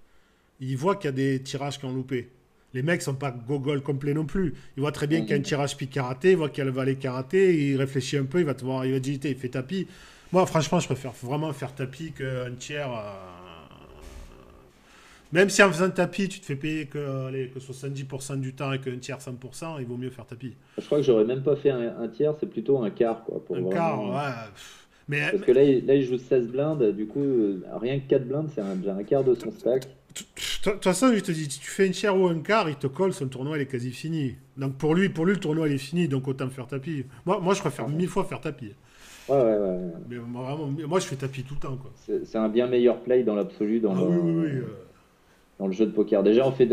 il voit qu'il y a des tirages qui ont loupé. Les mecs sont pas gogol complet non plus. Il voit très bien qu'il y a un Mhm. tirage pique karaté, il voit qu'il y a le valet karaté, il réfléchit un peu, il va te voir, il va te dire, il fait tapis. Moi, franchement, je préfère vraiment faire tapis qu'un tiers. Même si en faisant tapis, tu te fais payer que 70% du temps et qu'un tiers 100%, il vaut mieux faire tapis. Je crois que j'aurais même pas fait un tiers, c'est plutôt un quart, quoi, pour Un quart, vraiment. ouais. Mais, Parce que là, il joue 16 blindes, du coup, rien que 4 blindes, déjà un quart de son stack. de toute façon, je te dis, si tu fais une tiers ou un quart, il te colle, son tournoi il est quasi fini. Donc pour lui, le tournoi il est fini, donc autant faire tapis. Moi je préfère Ouais, 1000 fois faire tapis. ouais, ouais, ouais. Mais vraiment, moi je fais tapis tout le temps, quoi. C'est un bien meilleur play dans l'absolu Ah oui, oui, oui. dans le jeu de poker. Déjà, on fait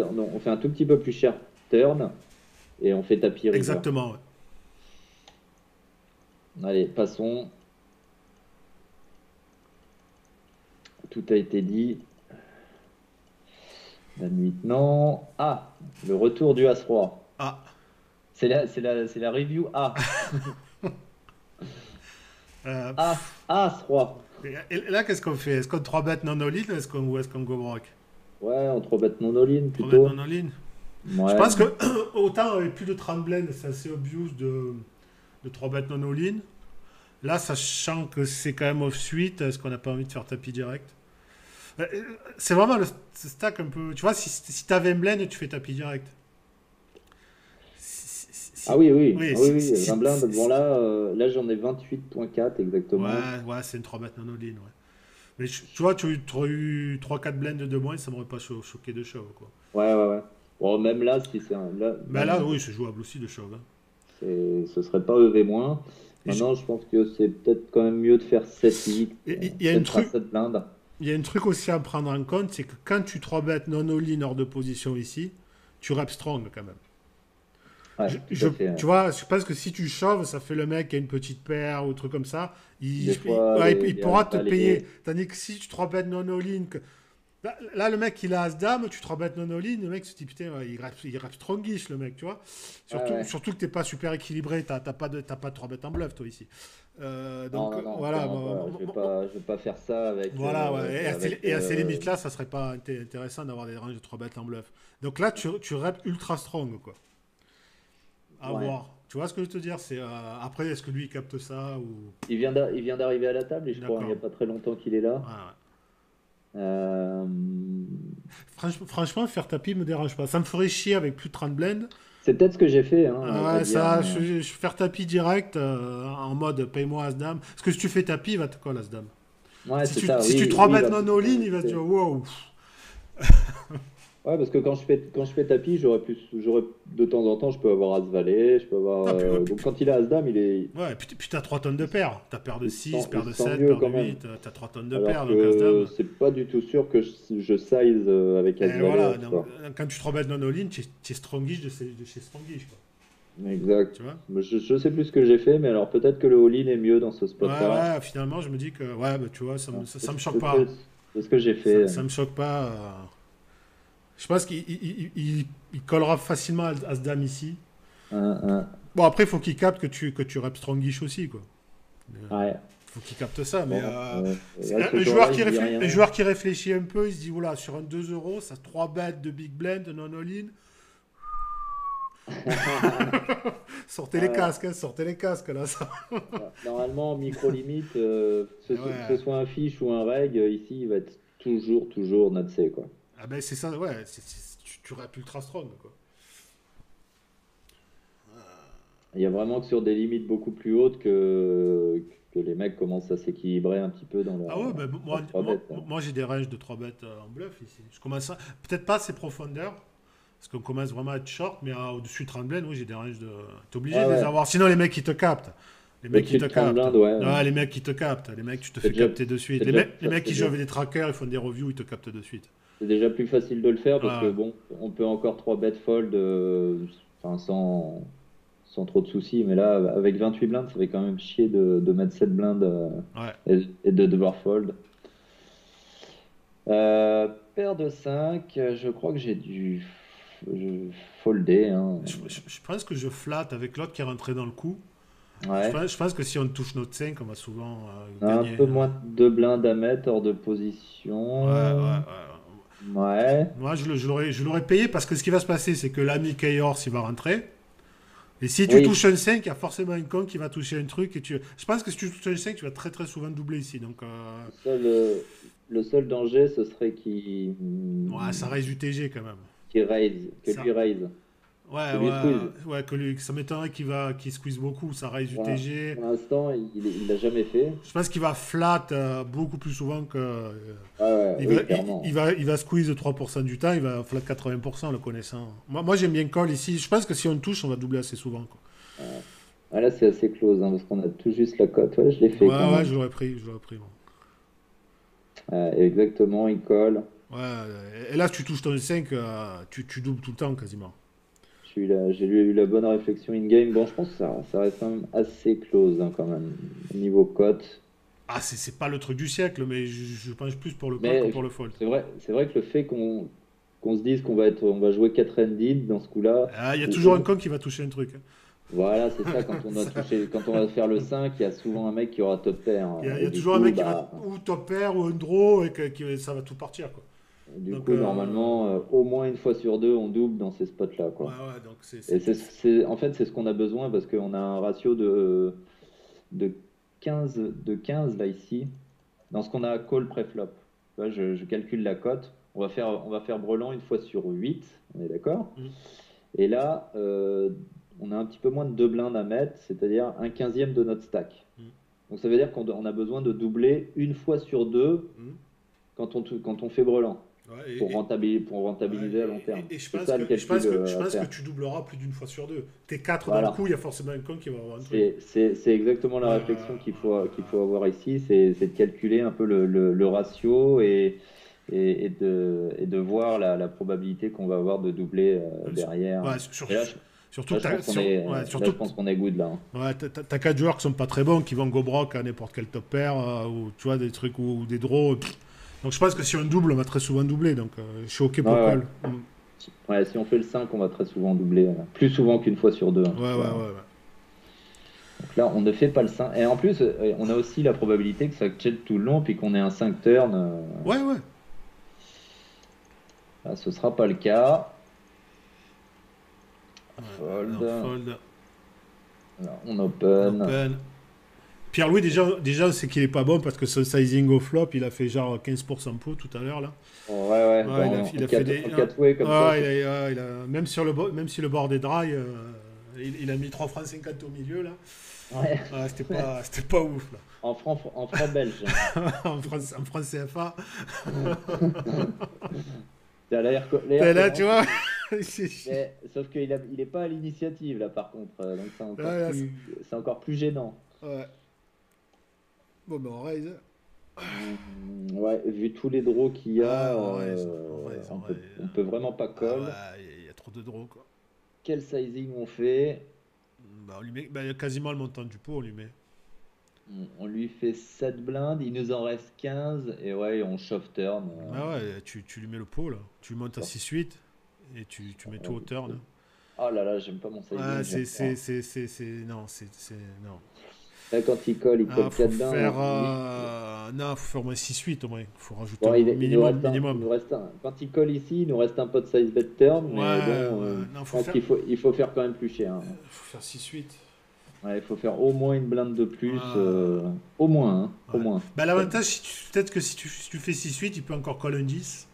un tout petit peu plus cher turn et on fait tapis river. Exactement, ouais. Allez, passons. Tout a été dit. La nuit, non. Ah, le retour du As-Roi. Ah, C'est la review A. euh, As-Roi. et là, qu'est-ce qu'on fait? Est-ce qu'on 3 bet non all-in ou est-ce qu'on go broke? Ouais, on 3 bêtes non all-in 3 bet non plutôt. all-in. Je Ouais. pense que autant avec plus de 30 blends, c'est assez obvious de 3 bet non all-in. Là, sachant que c'est quand même off-suite, est-ce qu'on n'a pas envie de faire tapis direct? C'est vraiment le stack un peu. Tu vois, si t'avais un blend, tu fais tapis direct. Ah oui, oui. Oui, Ah oui, oui. 20 blindes. Bon, là j'en ai 28,4 exactement. ouais, ouais, c'est une 3 bet non all-in, ouais. Mais tu vois, tu aurais eu 3-4 blends de moins, ça m'aurait pas choqué de shove, quoi. Ouais, ouais, ouais. Bon, même là, si c'est là, Mais là, même, oui, c'est jouable aussi de shove, hein. ce serait pas EV-. Et Maintenant, je pense que c'est peut-être quand même mieux de faire 7x, il y a une peut-être à truc. 7 blindes. Il y a un truc aussi à prendre en compte, c'est que quand tu 3 bêtes non all-in hors de position ici, tu rep strong quand même. Ouais, tout à fait. Tu vois, je pense que si tu chauves, ça fait le mec qui a une petite paire ou un truc comme ça, Des fois, ouais, il les pourra te payer. As-Valet. Tandis que si tu 3 bêtes non all-in, là, le mec il a As-Dame, tu 3 bêtes non all-in, le mec se dit putain, ouais, il rep strongish le mec, tu vois. Ouais, ouais. Surtout que t'es pas super équilibré, t'as pas de 3 bêtes en bluff toi ici. Non, Donc non, non, voilà, clairement pas. Je vais pas faire ça avec, voilà, ouais. avec Et à ces limites-là, ça serait pas intéressant d'avoir des ranges de 3 bêtes en bluff. Donc là, tu rep ultra strong, quoi. À ouais. voir. Tu vois ce que je veux te dire? C'est après, est-ce que lui il capte ça ou Il vient d'arriver à la table et je crois, il n'y a d'accord. pas très longtemps qu'il est là. Ouais, ouais. Euh, Franchement, faire tapis me dérange pas. Ça me ferait chier avec plus de 30 blends. C'est peut-être ce que j'ai fait, hein, à vrai Ouais, dire. ça, faire tapis direct en mode paye-moi As-Dame. Parce que si tu fais tapis, il va te coller As-Dame. Ouais, c'est ça, Si tu oui, 3 oui, il bêtes va non plus all-in, il va se contester. dire wow. Ouais, parce que quand je fais tapis, j'aurais de temps en temps, je peux avoir As-Valet, je peux avoir. Ah, Donc quand il a As-Dame, ouais, puis t'as 3 tonnes de paires. T'as paire de il se 6, sent, il paire de se sent 7, mieux paire de quand même. 8, t'as 3 tonnes de Alors paires, donc que As-Dame. c'est pas du tout sûr que je size avec Et As-Valet voilà, ce donc soir. quand tu 3 bêtes non all-in, tu es strongish de chez strongish, quoi. Exact. Tu vois? Mais je sais plus ce que j'ai fait, mais alors peut-être que le all-in est mieux dans ce Ouais, spot-là. ouais, finalement, je me dis que, ouais, bah, tu vois, Hein, ça me choque C'est ce que, pas. c'est ce que j'ai fait. Ça me choque pas. Je pense qu'il il collera facilement à ce dame ici. Un- Bon, après, il faut qu'il capte que tu rep strongish aussi, quoi. ouais. Faut qu'il capte ça, mais Bon, là, ce joueur jour-là, il se dit un rien. joueur qui réfléchit un peu, il se dit, voilà, sur un 2 euros, ça 3 bêtes de big blend, non all-in. Sortez les Ouais. casques, hein, sortez les casques, là. Ça. Normalement, micro-limite, Et que ce ouais. soit un fiche ou un reg, ici, il va être toujours, toujours nutsé, quoi. Ah ben, c'est ça, ouais, tu rep ultra strong, quoi. Il y a vraiment que sur des limites beaucoup plus hautes que les mecs commencent à s'équilibrer un petit peu dans Ah ouais, leur 3 bêtes, hein. moi j'ai des ranges de 3 bêtes en bluff ici. Je commence à... Peut-être pas ces profondeurs, parce qu'on commence vraiment à être short, mais au-dessus de 30 oui, j'ai des ranges de... T'es obligé Ouais, de les ouais. avoir, sinon les mecs ils te captent. Les mecs ils Au-dessus te de 30 captent. blindes, ouais. Ouais, les mecs ils te captent. Les mecs, tu te C'est fais déjà, capter de suite. c'est déjà, Les mecs c'est qui jouent déjà, avec des trackers, ils font des reviews, ils te captent de suite. c'est déjà plus facile de le faire parce que Ah bon, on peut encore 3 bêtes fold enfin, sans trop de soucis. Mais là, avec 28 blindes, ça fait quand même chier de mettre 7 blindes ouais. Ouais. et de devoir fold. Paire de 5, je crois que j'ai dû folder, hein. Je pense que je flatte avec l'autre qui est rentré dans le coup. Ouais. Je pense que si on touche notre 5 on va souvent On a un gagner. peu moins de blindes à mettre hors de Ouais, position. ouais. Ouais. Moi, je l'aurais payé parce que ce qui va se passer, c'est que l'ami Chaos, il va rentrer. Et si tu Oui. touches un 5 il y a forcément un con qui va toucher un truc. Je pense que si tu touches un 5 tu vas très très souvent doubler ici. Donc, Le seul danger, ce serait ouais, ça reste UTG quand même. qu'il raise, que Ça, lui raise, ouais, que lui squeeze. ouais, ça m'étonnerait qu'il squeeze beaucoup. Ça reste UTG. Pour l'instant, il l'a jamais fait. Je pense qu'il va flat beaucoup plus souvent que. Ouais, ouais, oui, clairement. Il va squeeze 3% du temps, il va flat 80% le connaissant. Moi j'aime bien call ici. Je pense que si on touche, on va doubler assez souvent, quoi. Ouais. Ah, là, c'est assez close, hein, parce qu'on a tout juste la cote. Ouais, je l'ai fait quand Ouais, même. je l'aurais pris, moi. Exactement, il colle. Ouais, et là, si tu touches ton 5 tu doubles tout le temps quasiment. j'ai eu la bonne réflexion in-game. Bon, je pense que ça reste quand même assez close hein, quand même, niveau cote. Ah, c'est pas le truc du siècle, mais je penche plus pour le call que Mais pour le fold. c'est vrai que le fait qu'on se dise on va jouer 4 ended dans ce coup-là, Ah, il y a ou, toujours un con qui va toucher un truc, hein. voilà, c'est ça, quand on va faire le 5, il y a souvent un mec qui aura top pair. Il y Et a toujours un mec qui va ou top pair ou un draw et ça va tout partir, quoi. du Donc, coup, normalement, au moins une fois sur deux, on double dans ces spots-là, ouais, quoi. ouais, donc Et en fait, c'est ce qu'on a besoin parce qu'on a un ratio de 15 là ici, dans ce qu'on a call pré-flop. Tu vois, je calcule la cote. On va faire brelan une fois sur 8, on est d'accord? Mm, Et là, on a un petit peu moins de 2 blindes à mettre, c'est-à-dire un quinzième de notre stack. mm, Donc ça veut dire qu'on a besoin de doubler une fois sur deux mm. quand on fait brelan, Ouais, pour rentabiliser à long terme. et je C'est pense ça le calcul je à pense que faire. tu doubleras plus d'une fois sur deux. T'es 4 dans le Voilà. coup, il y a forcément un con qui va avoir un truc. C'est exactement la Ouais, réflexion qu'il ouais. faut avoir ici, c'est de calculer un peu le ratio et de voir la probabilité qu'on va avoir de doubler derrière. Ouais, Et surtout que t'as, ouais, là, surtout je pense qu'on est good là, hein. ouais, t'as 4 joueurs qui sont pas très bons, qui vont go broke à n'importe quel top pair, ou tu vois, des trucs ou des draws. Donc je pense que si on double, on va très souvent doubler. Donc je suis OK Ouais, pour ouais. call. Mm. Ouais, si on fait le 5 on va très souvent doubler, plus souvent qu'une fois sur deux, en Ouais, tout cas. ouais. Donc là, on ne fait pas le 5. Et en plus, on a aussi la probabilité que ça check tout le long, puis qu'on ait un 5 turn. Ouais, ouais. Là, ce sera pas le cas. Non, Fold. fold. Là, on On open. open. Pierre-Louis, déjà c'est qu'il est pas bon parce que son sizing au flop, il a fait genre 15% pot tout à l'heure là. Bon, ouais, ouais, Ouais, il a fait des. en 4-way comme ça. Ouais, même, même si le board est dry, il a mis 3 francs 50 au milieu là. Ouais, Ouais, c'était pas ouf là. en franc belge. En France CFA. L'air Et là, tu commence. vois. Sauf il est pas à l'initiative là, par contre. Donc Ouais, c'est encore plus gênant. ouais. Bon, ben on raise. Ouais, vu tous les draws qu'il y Ah, a, on raise, on peut vraiment pas Ah call. ouais, il y a trop de draws quoi. Quel sizing on fait? Bah, on lui met quasiment le montant du pot, on lui met. On lui fait 7 blindes, il nous en reste 15 et ouais, on shove turn. Ah ouais, tu lui mets le pot là. Tu lui montes à Sur- 6-8 et tu mets tout au turn, hein. Oh là là, j'aime pas mon Ouais, sizing, j'aime pas. non, non. Là, quand il Ah, colle 4 blindes, non, faut faire au moins 6-8 au moins. Faut rajouter bon, au minimum, il minimum. nous reste un. Quand il colle ici, il nous reste un pot de size bet turn, mais Ouais, bon, ouais. Non, je pense il faut faire quand même plus cher, hein. faut faire 6-8. Ouais, il faut faire au moins une blinde de plus, Ouais. au moins, hein, au Ouais. moins. Bah, l'avantage, peut-être que si tu fais 6-8, il peut encore call un 10.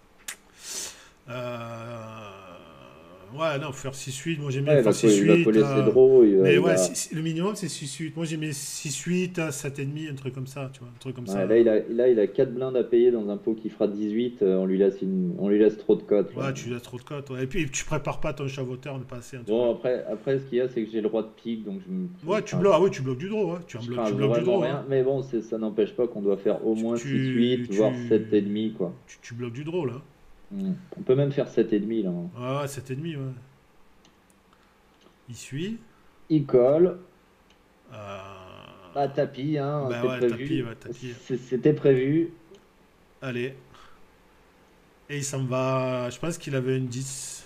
Ouais, non, faut faire 6-8. Moi, j'aime bien Ouais, faire il va 6-8. coller ses draws, Mais ouais, le minimum, c'est 6-8. Moi, j'aimais 6-8, 7,5, un truc comme ça, tu vois. Un truc comme ouais, ça. là, il a 4 blindes à payer dans un pot qui fera 18, on lui laisse trop de cotes, là. Ouais, tu laisses trop de cotes. Ouais. Et puis, tu prépares pas ton chavoteur, ne pas assez. Un truc. Bon, après, ce qu'il y a, c'est que j'ai le droit de pique, donc Ouais, tu bloques. Ah oui, tu bloques du draw. Ouais. je Tu crains bloques du vraiment draw. rien. Hein. Mais bon, ça n'empêche pas qu'on doit faire au moins 6-8, voire 7,5, quoi. Tu bloques du draw, là. On peut même faire 7,5, là, hein. Ouais, 7,5, ouais. Il suit. Il colle. Euh... Bah, tapis, hein, Bah c'est ouais, prévu. tapis. C'était prévu. Allez. Et il s'en va. Je pense qu'il avait une 10.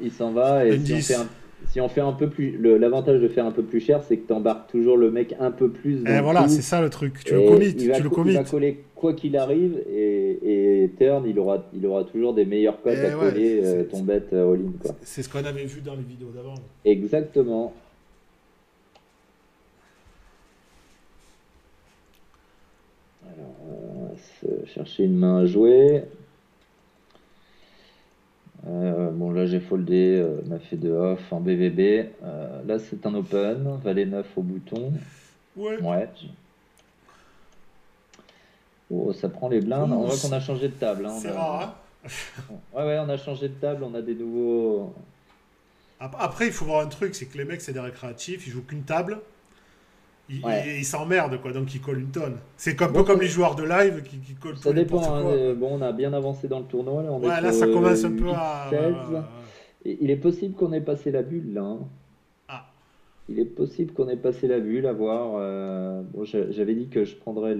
Il s'en va. Un Et 10. si on fait un peu plus. L'avantage de faire un peu plus cher, c'est que tu embarques toujours le mec un peu plus dans Et le voilà, c'est coup. ça le truc. Tu le Et commit. Tu le il va commit. coller quoi qu'il arrive. Et turn, il aura toujours des meilleures cotes à Et ouais, coller ton bet all-in, quoi. c'est ce qu'on avait vu dans les vidéos d'avant. Exactement. Alors, on va se chercher une main à jouer. Bon, là j'ai foldé, m'a fait de off en BVB. Là c'est un open, valet 9 au bouton. Ouais. Ouais. Oh, ça prend les blindes. On Ouh, voit qu'on a changé de table, hein. c'est rare, hein. Ouais, ouais, on a changé de table, on a des nouveaux. Après, il faut voir un truc, c'est que les mecs, c'est des récréatifs, ils jouent qu'une table, Ouais. ils s'emmerdent, quoi, donc ils collent une tonne. C'est un peu Bon, comme les joueurs de live qui collent tout ça n'importe dépend, hein. quoi. Bon, on a bien avancé dans le tournoi, là, on est Ouais, sur là, ça commence un peu 8-16. Et il est possible qu'on ait passé la bulle là, hein. Ah, Il est possible qu'on ait passé la bulle, à voir. Bon, j'avais dit que je prendrais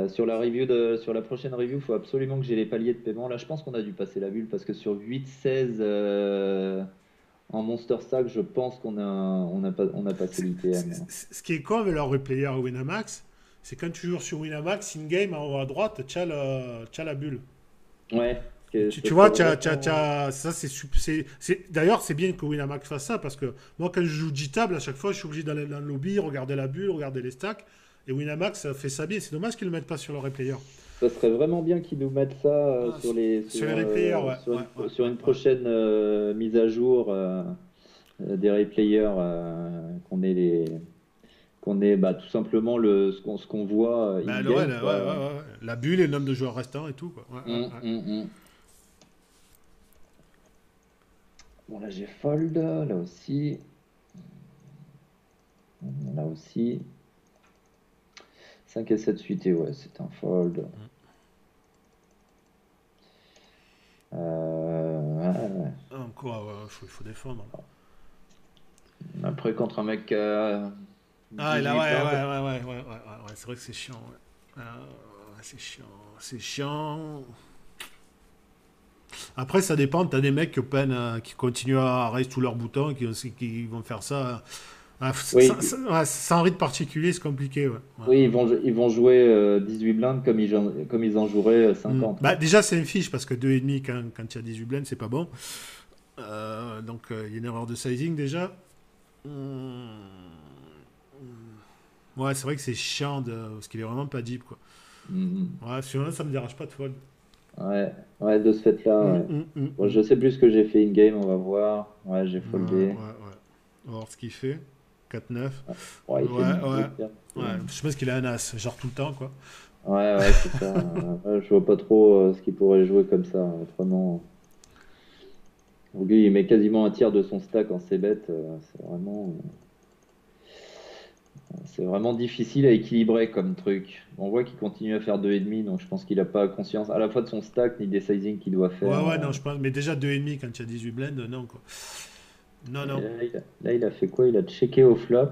sur la prochaine review, il faut absolument que j'ai les paliers de paiement. Là, je pense qu'on a dû passer la bulle parce que sur 8-16 en Monster Stack, je pense on a passé l'ITM. ce qui est con avec leur replayer à Winamax, c'est quand tu joues sur Winamax, in-game, en haut à droite, tu as la bulle. Ouais, ça Tu serait vois, vraiment. ça d'ailleurs, c'est bien que Winamax fasse ça parce que moi, quand je joue G-Table, à chaque fois, je suis obligé d'aller dans le lobby, regarder la bulle, regarder les stacks. Et Winamax ça fait ça bien. C'est dommage qu'ils ne le mettent pas sur le replayer. Ça serait vraiment bien qu'ils nous mettent ça Ah, sur les replayers, ouais. Ouais, ouais, sur ouais, une ouais. prochaine mise à jour des replayers, qu'on ait bah, tout simplement ce qu'on voit Ben, in-game, ouais, ouais, quoi. ouais. La bulle et le nombre de joueurs restants et tout, quoi. Ouais, ouais, ouais. Hum. Bon, là j'ai fold, là aussi. Là aussi. 5 et 7 suités, ouais, c'est un fold. Ouais. Encore, il faut défendre. Après, contre un mec qui a Ah, et là, 18 ouais, blindes. ouais, ouais, ouais, ouais, ouais, ouais, c'est vrai que c'est chiant. Ouais. C'est chiant, c'est chiant. Après, ça dépend. T'as des mecs qui, qui continuent à raise tous leurs boutons et qui vont faire ça. Oui, Ouais, sans rythme particulier, c'est compliqué. Ouais. Ouais, oui, ouais. ils vont jouer 18 blindes comme ils en joueraient Hmm. 50, Bah, quoi. déjà, c'est une fiche parce que 2,5 quand il y a 18 blends, c'est pas bon. Donc, il y a une erreur de sizing déjà. Hmm. Ouais, c'est vrai que c'est chiant parce qu'il est vraiment pas deep, quoi. Mhm. Ouais, sur un, ça me dérange pas de fold. Ouais, de ce fait-là, Hmm, ouais. hmm, hmm, Bon, hmm. je sais plus ce que j'ai fait in-game, on va voir. Ouais, j'ai Ouais, ouais, foldé. ouais. On va voir ce qu'il fait. 4-9. Ouais, il fait Ouais, une ouais. brute, hein. Ouais, je pense qu'il a un as, genre tout le temps, quoi. Ouais, c'est ça. Je vois pas trop ce qu'il pourrait jouer comme ça. Autrement, lui, il met quasiment un tiers de son stack en c-bet. C'est vraiment difficile à équilibrer comme truc. On voit qu'il continue à faire 2,5, donc je pense qu'il a pas conscience à la fois de son stack ni des sizing qu'il doit Ouais, faire. ouais, non, je pense. Mais déjà 2,5 quand il y a 18 blends, non, quoi. Non, Et non. là, il a fait quoi? Il a checké au flop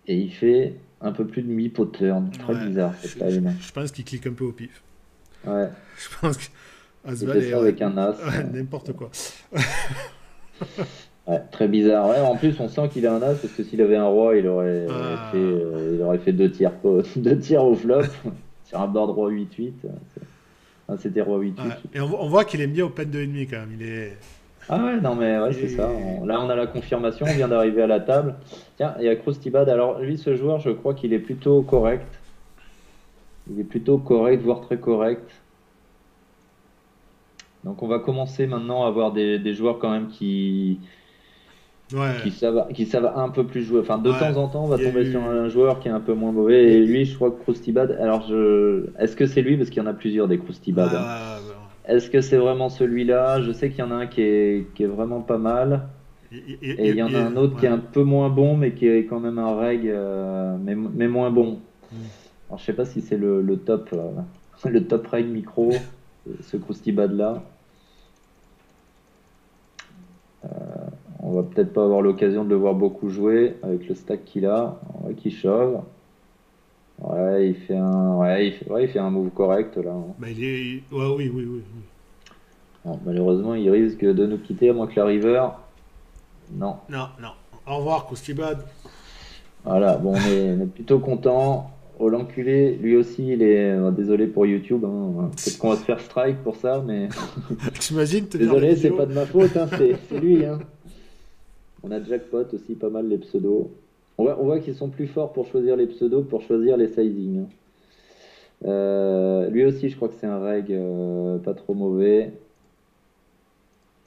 et il fait un peu plus de mi-pot turn. Très Ouais, bizarre cette line. je pense qu'il clique un peu au pif. Ouais, Je pense que il fait Asval est, ça ouais, avec un as. ouais, n'importe quoi. Ouais, très bizarre. Ouais, en plus, on sent qu'il a un as parce que s'il avait un roi, Euh, il aurait fait deux tiers, deux tiers au flop sur un board roi 8-8. Ah, c'était roi ouais. 8-8. Et on voit qu'il aime bien Open 2,5 quand même. Ah ouais, non mais ouais, Il c'est ça. est- Là, on a la confirmation, on vient d'arriver à la table. Tiens, il y a Krustibad. Alors, lui, ce joueur, je crois qu'il est plutôt correct. Il est plutôt correct, voire très correct. Donc, on va commencer maintenant à avoir des joueurs quand même Ouais, qui savent un peu plus jouer. Enfin, de ouais. temps en temps, on va Il y a tomber sur eu. un joueur qui est un peu moins mauvais. il y a- Et il- lui, je crois que Krustibad. Alors, est-ce que c'est lui? Parce qu'il y en a plusieurs des Ouais, Krustibad, hein. ouais, ouais. Est-ce que c'est vraiment celui-là? Je sais qu'il y en a un qui est vraiment pas mal. Et il y en a un autre qui est Ouais. un peu moins bon, mais qui est quand même un reg, mais moins bon. Hmm. Alors, je sais pas si c'est le top, le top reg micro, ce Krusty Bad là. On va peut-être pas avoir l'occasion de le voir beaucoup jouer avec le stack qu'il a. Ouais, qui shove. Ouais, il fait un move correct là, hein. Bah, il est. Ouais, oui, oui, oui. Oui. Bon, malheureusement, il risque de nous quitter, à moins que la river. Non. Non, non. Au revoir, Koustibad. Voilà, bon, on est plutôt content. Oh, l'enculé, lui aussi, il est. Désolé pour YouTube, hein. Peut-être qu'on va se faire strike pour ça, mais T'imagines te faire la désolé, c'est pas vidéo? de ma faute, hein, c'est lui, hein. On a jackpot aussi, pas mal les pseudos. On voit qu'ils sont plus forts pour choisir les pseudos que pour choisir les sizing, hein. Lui aussi, je crois que c'est un reg pas trop mauvais.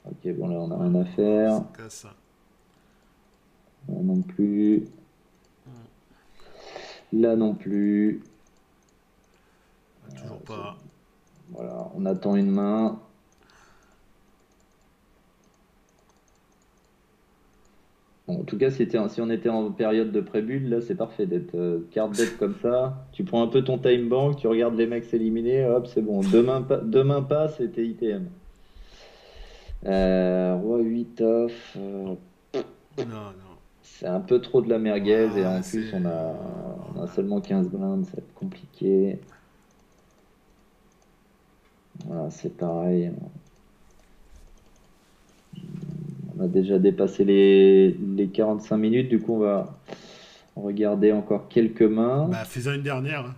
Ok, bon, là, on a rien à faire. Ça casse ça. Là non plus. Là non plus. Toujours C'est- pas. Voilà, on attend une main. Bon, en tout cas, si on était en période de pré-bulle, là, c'est parfait d'être card dead comme ça. Tu prends un peu ton time bank, tu regardes les mecs s'éliminer, hop, c'est bon. Demain passe et t'es ITM. Roi 8 off. Non, non. C'est un peu trop de la merguez et Ouais, en c'est. plus on a seulement 15 blindes, ça va être compliqué. Voilà, c'est pareil. On a déjà dépassé les 45 minutes, du coup on va regarder encore quelques mains. Bah, fais-en une dernière, hein.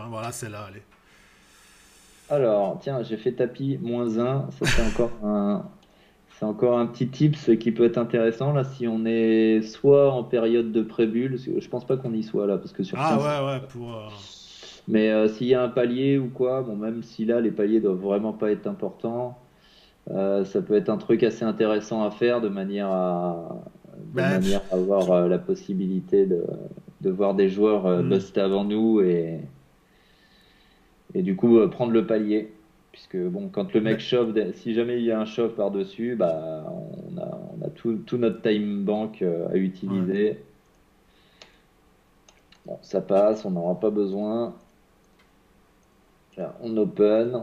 Voilà, celle-là, allez. Alors, tiens, j'ai fait tapis -1, ça c'est encore un petit tips qui peut être intéressant là si on est soit en période de pré-bulle, je pense pas qu'on y soit là parce que sur Ah 15. ouais, ouais, pour. Mais s'il y a un palier ou quoi, bon, même si là, les paliers doivent vraiment pas être importants, ça peut être un truc assez intéressant à faire de Bah, manière à avoir la possibilité de voir des joueurs hmm. buster avant nous et du coup prendre le palier. Puisque bon, quand le Bah, mec shove, si jamais il y a un shove par-dessus, bah, on a tout notre time bank à ouais. utiliser. Bon, ça passe, on n'aura pas besoin. Là, on open,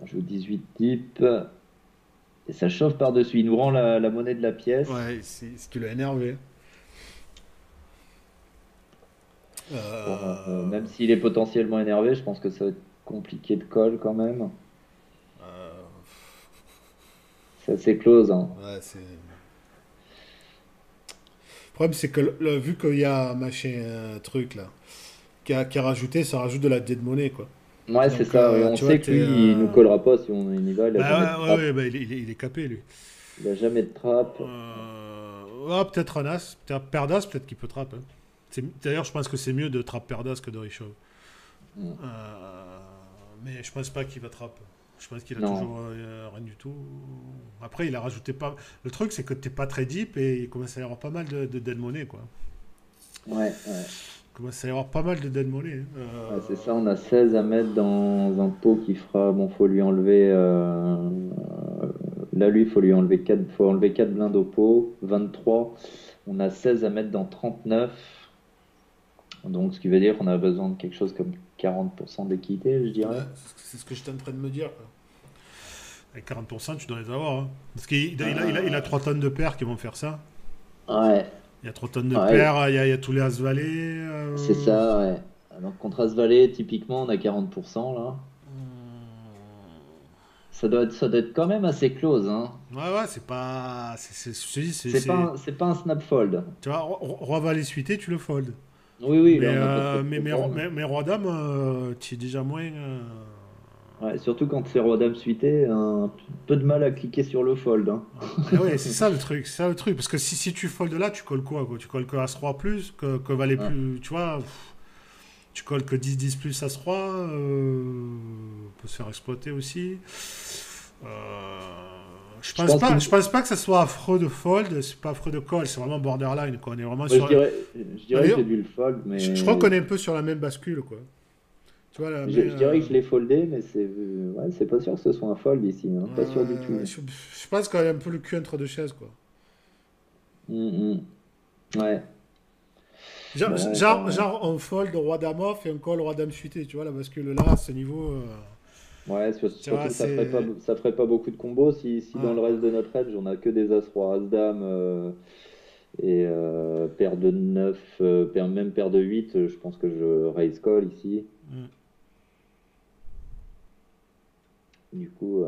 on joue 18 types. Et ça chauffe par-dessus. Il nous rend la monnaie de la pièce. Ouais, c'est ce qui l'a énervé. Bon, Euh, même s'il est potentiellement énervé, je pense que ça va être compliqué de call quand même. euh, C'est assez close, hein. ouais, c'est. Le problème, c'est que vu qu'il y a machin truc là, qui a rajouté, ça rajoute de la dead money, quoi. Ouais, c'est Donc, ça. Oui. On tu vois, sait que lui, il nous collera pas si on y va. Il a jamais de bah ouais, trap. ouais, bah, il est capé, lui. Il a jamais de trap. Peut-être un as. Peut-être paire d'as, peut-être qu'il peut trap, hein. D'ailleurs, je pense que c'est mieux de trap paire d'as que de reshove. Hmm. Mais je pense pas qu'il va trap. Je pense qu'il a Non. toujours rien du tout. Après, il a rajouté pas. Le truc, c'est que t'es pas très deep et il commence à y avoir pas mal de dead money, quoi. Ouais, ouais. Il commence à y avoir pas mal de dead money, hein. Ouais, c'est ça. On a 16 à mettre dans un pot qui fera. Bon, faut lui enlever. Là, lui, faut enlever 4 blindes au pot. 23. On a 16 à mettre dans 39. Donc, ce qui veut dire qu'on a besoin de quelque chose comme 40% d'équité, je Ouais, dirais. c'est ce que j'étais en train de me dire, quoi. Avec 40%, tu dois les avoir, hein. Parce qu'il a Euh, 3 tonnes de paires qui vont faire ça. ouais, Il y a 3 tonnes de ouais, paires, il y a tous les As-Valets. c'est ça, ouais. Donc, contre As-Valet, typiquement, on a 40% là. Ça doit être quand même assez close, hein. Ouais, ouais, c'est pas. Je te dis, C'est pas un snap fold. tu vois, Roi Valet suité, tu le fold. Oui, oui, Mais, là, on n'a pas trop euh, de mais, mais, problème. mais, mais Roi Dame, tu es déjà moins. Ouais, surtout quand c'est Roi Dame suité, un peu de mal à cliquer sur le fold, hein. Ah ouais, c'est ça le truc, c'est ça le truc. Parce que si tu fold là, tu colles quoi, quoi? Tu colles que As-Roi plus, que Valet Ouais. plus. Tu vois, tu colles que 10-10 plus As-Roi. Peut se faire exploiter aussi. Je Je pense pense pas, qu'il. je pense pas que ça soit affreux de fold, c'est pas affreux de call, c'est vraiment borderline, quoi. On est vraiment Moi, je sur. dirais, je dirais que j'ai D'ailleurs, dû le fold, je crois mais qu'on est un peu sur la même bascule, quoi. Tu vois, la je, main. je dirais que je l'ai foldé, mais c'est pas sûr que ce soit un fold ici, hein. Pas sûr du tout. Je pense qu'on a un peu le cul entre deux chaises, quoi. Mm, ouais. Genre, Bon, genre, genre, on fold roi dame off et on call roi dame suité, tu vois, la bascule là, à ce niveau. ouais, Tu vois, surtout que c'est. ça ferait pas beaucoup de combos si dans Ouais. le reste de notre edge, on a que des As-Roi, As-Dame et paire de 9 même paire de 8 je pense que je raise call ici. Mm. Du coup,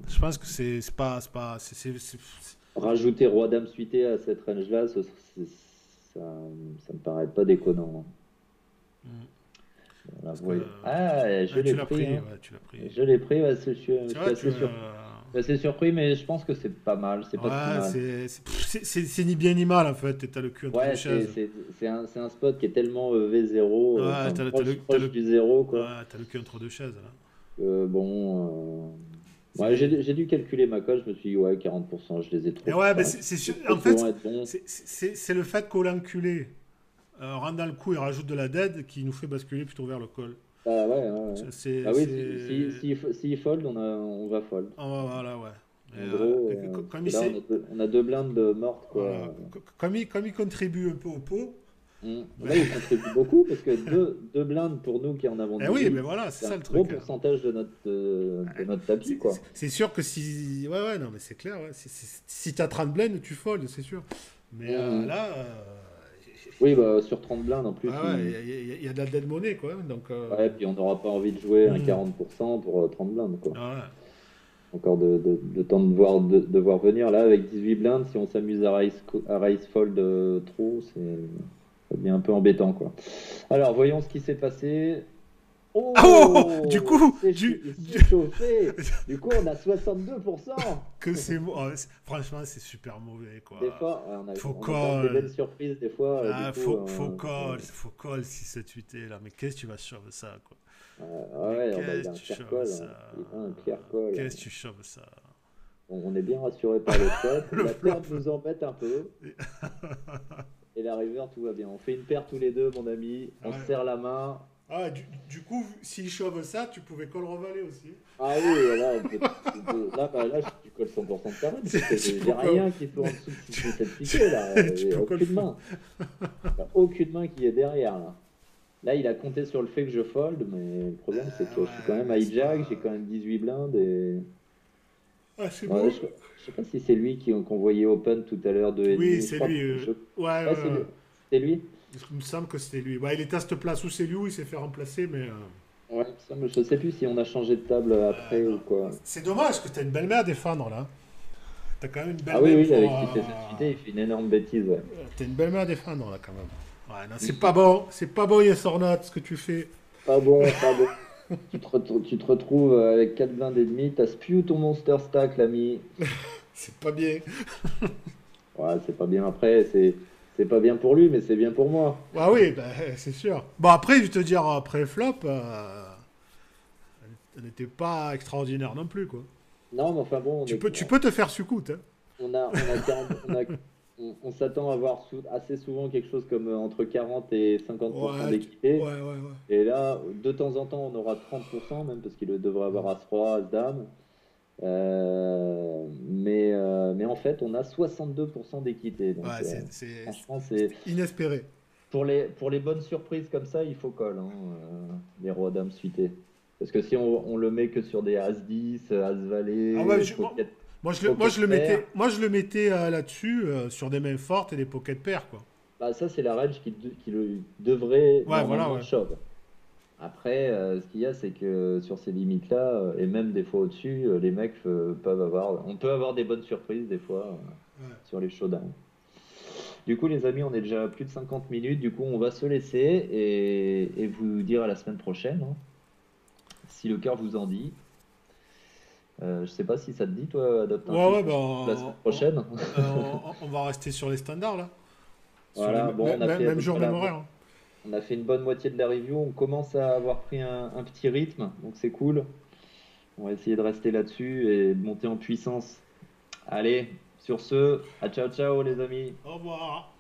Je pense que c'est pas. rajouter Roi-Dame suité à cette range-là, ça, ça me paraît pas déconnant, hein. Mm. Voilà, Parce que. ah, je Ouais, tu l'ai l'as pris, pris, hein. ouais, tu l'as pris. Je l'ai pris, ouais, je Tu suis vois, assez assez surpris, mais je pense que c'est pas mal, c'est pas si Ouais, mal. c'est ni bien ni mal en fait, t'as le cul entre deux Ouais, chaises. c'est un spot qui est tellement V0, Ouais, enfin proche du zéro, quoi. t'as le cul entre deux chaises là. Bon, ouais, C'est. j'ai dû calculer ma cote, je me suis dit, ouais, 40%, je les ai Et trop, ouais, mais enfin, c'est c'est trop en souvent fait, être bon. c'est le fait qu'au l'enculé rentre dans le coup et rajoute de la dead qui nous fait basculer plutôt vers le call. Ah ouais, ouais, ouais. C'est. Bah oui, s'il fold, on va fold. Oh, voilà, ouais. En gros, parce Comme que là, on a deux blindes mortes, voilà, quoi. comme il contribue un peu au pot, Là, il contribue beaucoup parce que deux blindes pour nous qui en avons Eh oui, mais 18, voilà, c'est c'est ça un le gros truc. pourcentage de notre tapis, quoi. C'est sûr que si. Ouais, ouais, non, mais c'est clair. Ouais. Si t'as 30 blends, tu folds, c'est sûr. Mais Hum. là. Oui, bah, sur 30 blindes en plus, Ouais, ouais, il y a de la dead money, quoi. Donc. ouais, puis on n'aura pas envie de jouer un Hmm. 40% pour 30 blindes, quoi. Ouais. Encore de temps de voir venir. Là, avec 18 blindes, si on s'amuse à raise fold trop, ça devient un peu embêtant, quoi. Alors, voyons ce qui s'est passé. Ah, oh, du Oh, coup, il s'est chauffé. Du coup, on a 62%. que c'est. Franchement, c'est super mauvais, Des quoi. fois, ouais, Faut on a quand même des belles call. surprises, des fois. Du Ah, coup, faut call si c'est tweeté, là. Mais qu'est-ce que tu vas shove ça, quoi. Mais ouais, bah, il qu'est-ce a que un tu clear chopes call. ça? Il a un clear call. Qu'est-ce que tu chopes ça? On est bien rassuré par le flop. Le La flop. perte nous embête un peu. Et la river, tout va bien. On fait une paire tous les deux, mon ami. On se Ouais. serre la main. Ah, du coup, s'il shove ça, tu pouvais call revaler aussi. Ah oui, là, là, tu colles 100% de ta main, parce que Tu peux j'ai call. rien qui soit en dessous de 6 ou 7 piquets, là. Tu J'ai peux call aucune full. main. Y a aucune main qui est derrière, là. Là, il a compté sur le fait que je fold, mais le problème, c'est que je suis quand Ouais, même mais c'est hijack, j'ai pas. quand même 18 blindes, et... Ah, c'est Ouais, beau. je sais pas si c'est lui qu'on voyait open tout à l'heure, Oui, 2,5. Je c'est crois. lui. Ouais, ouais, Ouais, ouais. c'est lui. Il me semble que c'était lui. Bah, il était à cette place où c'est lui, où il s'est fait remplacer, mais. Ouais, je sais plus si on a changé de table après Non. ou quoi. C'est dommage que t'as une belle main à défendre, là. T'as quand même une belle Ah oui, main oui, pour. avec si fait cette suite, il fait une énorme bêtise, ouais. T'as une belle main à défendre, là, quand même. Ouais, non, c'est pas Mm. bon. C'est pas bon, Yes or Not, ce que tu fais. Pas bon, pas bon. Tu te retrouves avec 4 blindes et demi, t'as spew ton monster stack, l'ami. C'est pas bien. Ouais, c'est pas bien après, c'est pas bien pour lui, mais c'est bien pour moi. Ah oui, bah, c'est sûr. Bon, après, je vais te dire, après flop, elle n'était pas extraordinaire non plus, quoi. Non, mais enfin bon, Tu peux te faire succoute, hein. on a 40 on s'attend à avoir assez souvent quelque chose comme entre 40 et 50% Ouais, d'équité. ouais, ouais, ouais. Et là, de temps en temps, on aura 30%, même parce qu'il devrait avoir As-Roi, As-Dame. Mais en fait, on a 62% d'équité. Donc, Ouais, c'est franchement, c'était inespéré. pour les bonnes surprises comme ça, il faut call, hein, les rois dames suités. Parce que si on le met que sur des As-10, Ah ouais, As-Valet, moi, pocket pair, je le mettais là-dessus, sur des mains fortes et des pocket pairs, quoi. bah ça, c'est la range qui le devrait Ouais, voilà, normalement ouais. shove. Après, ce qu'il y a, c'est que sur ces limites-là, et même des fois au-dessus, les mecs peuvent avoir. On peut avoir des bonnes surprises des fois Ouais. sur les showdowns. Du coup, les amis, on est déjà à plus de 50 minutes. Du coup, on va se laisser et vous dire à la semaine prochaine, hein, si le cœur vous en dit. Je sais pas si ça te dit, toi, adopte un Ouais, ouais, titre bah, la semaine prochaine. on va rester sur les standards, là. Sur les Voilà, bon, on a fait à même peu jour, près même horaire, hein. on a fait une bonne moitié de la review. On commence à avoir pris un petit rythme, donc c'est cool. On va essayer de rester là-dessus et de monter en puissance. Allez, sur ce, à ciao ciao les amis. Au revoir.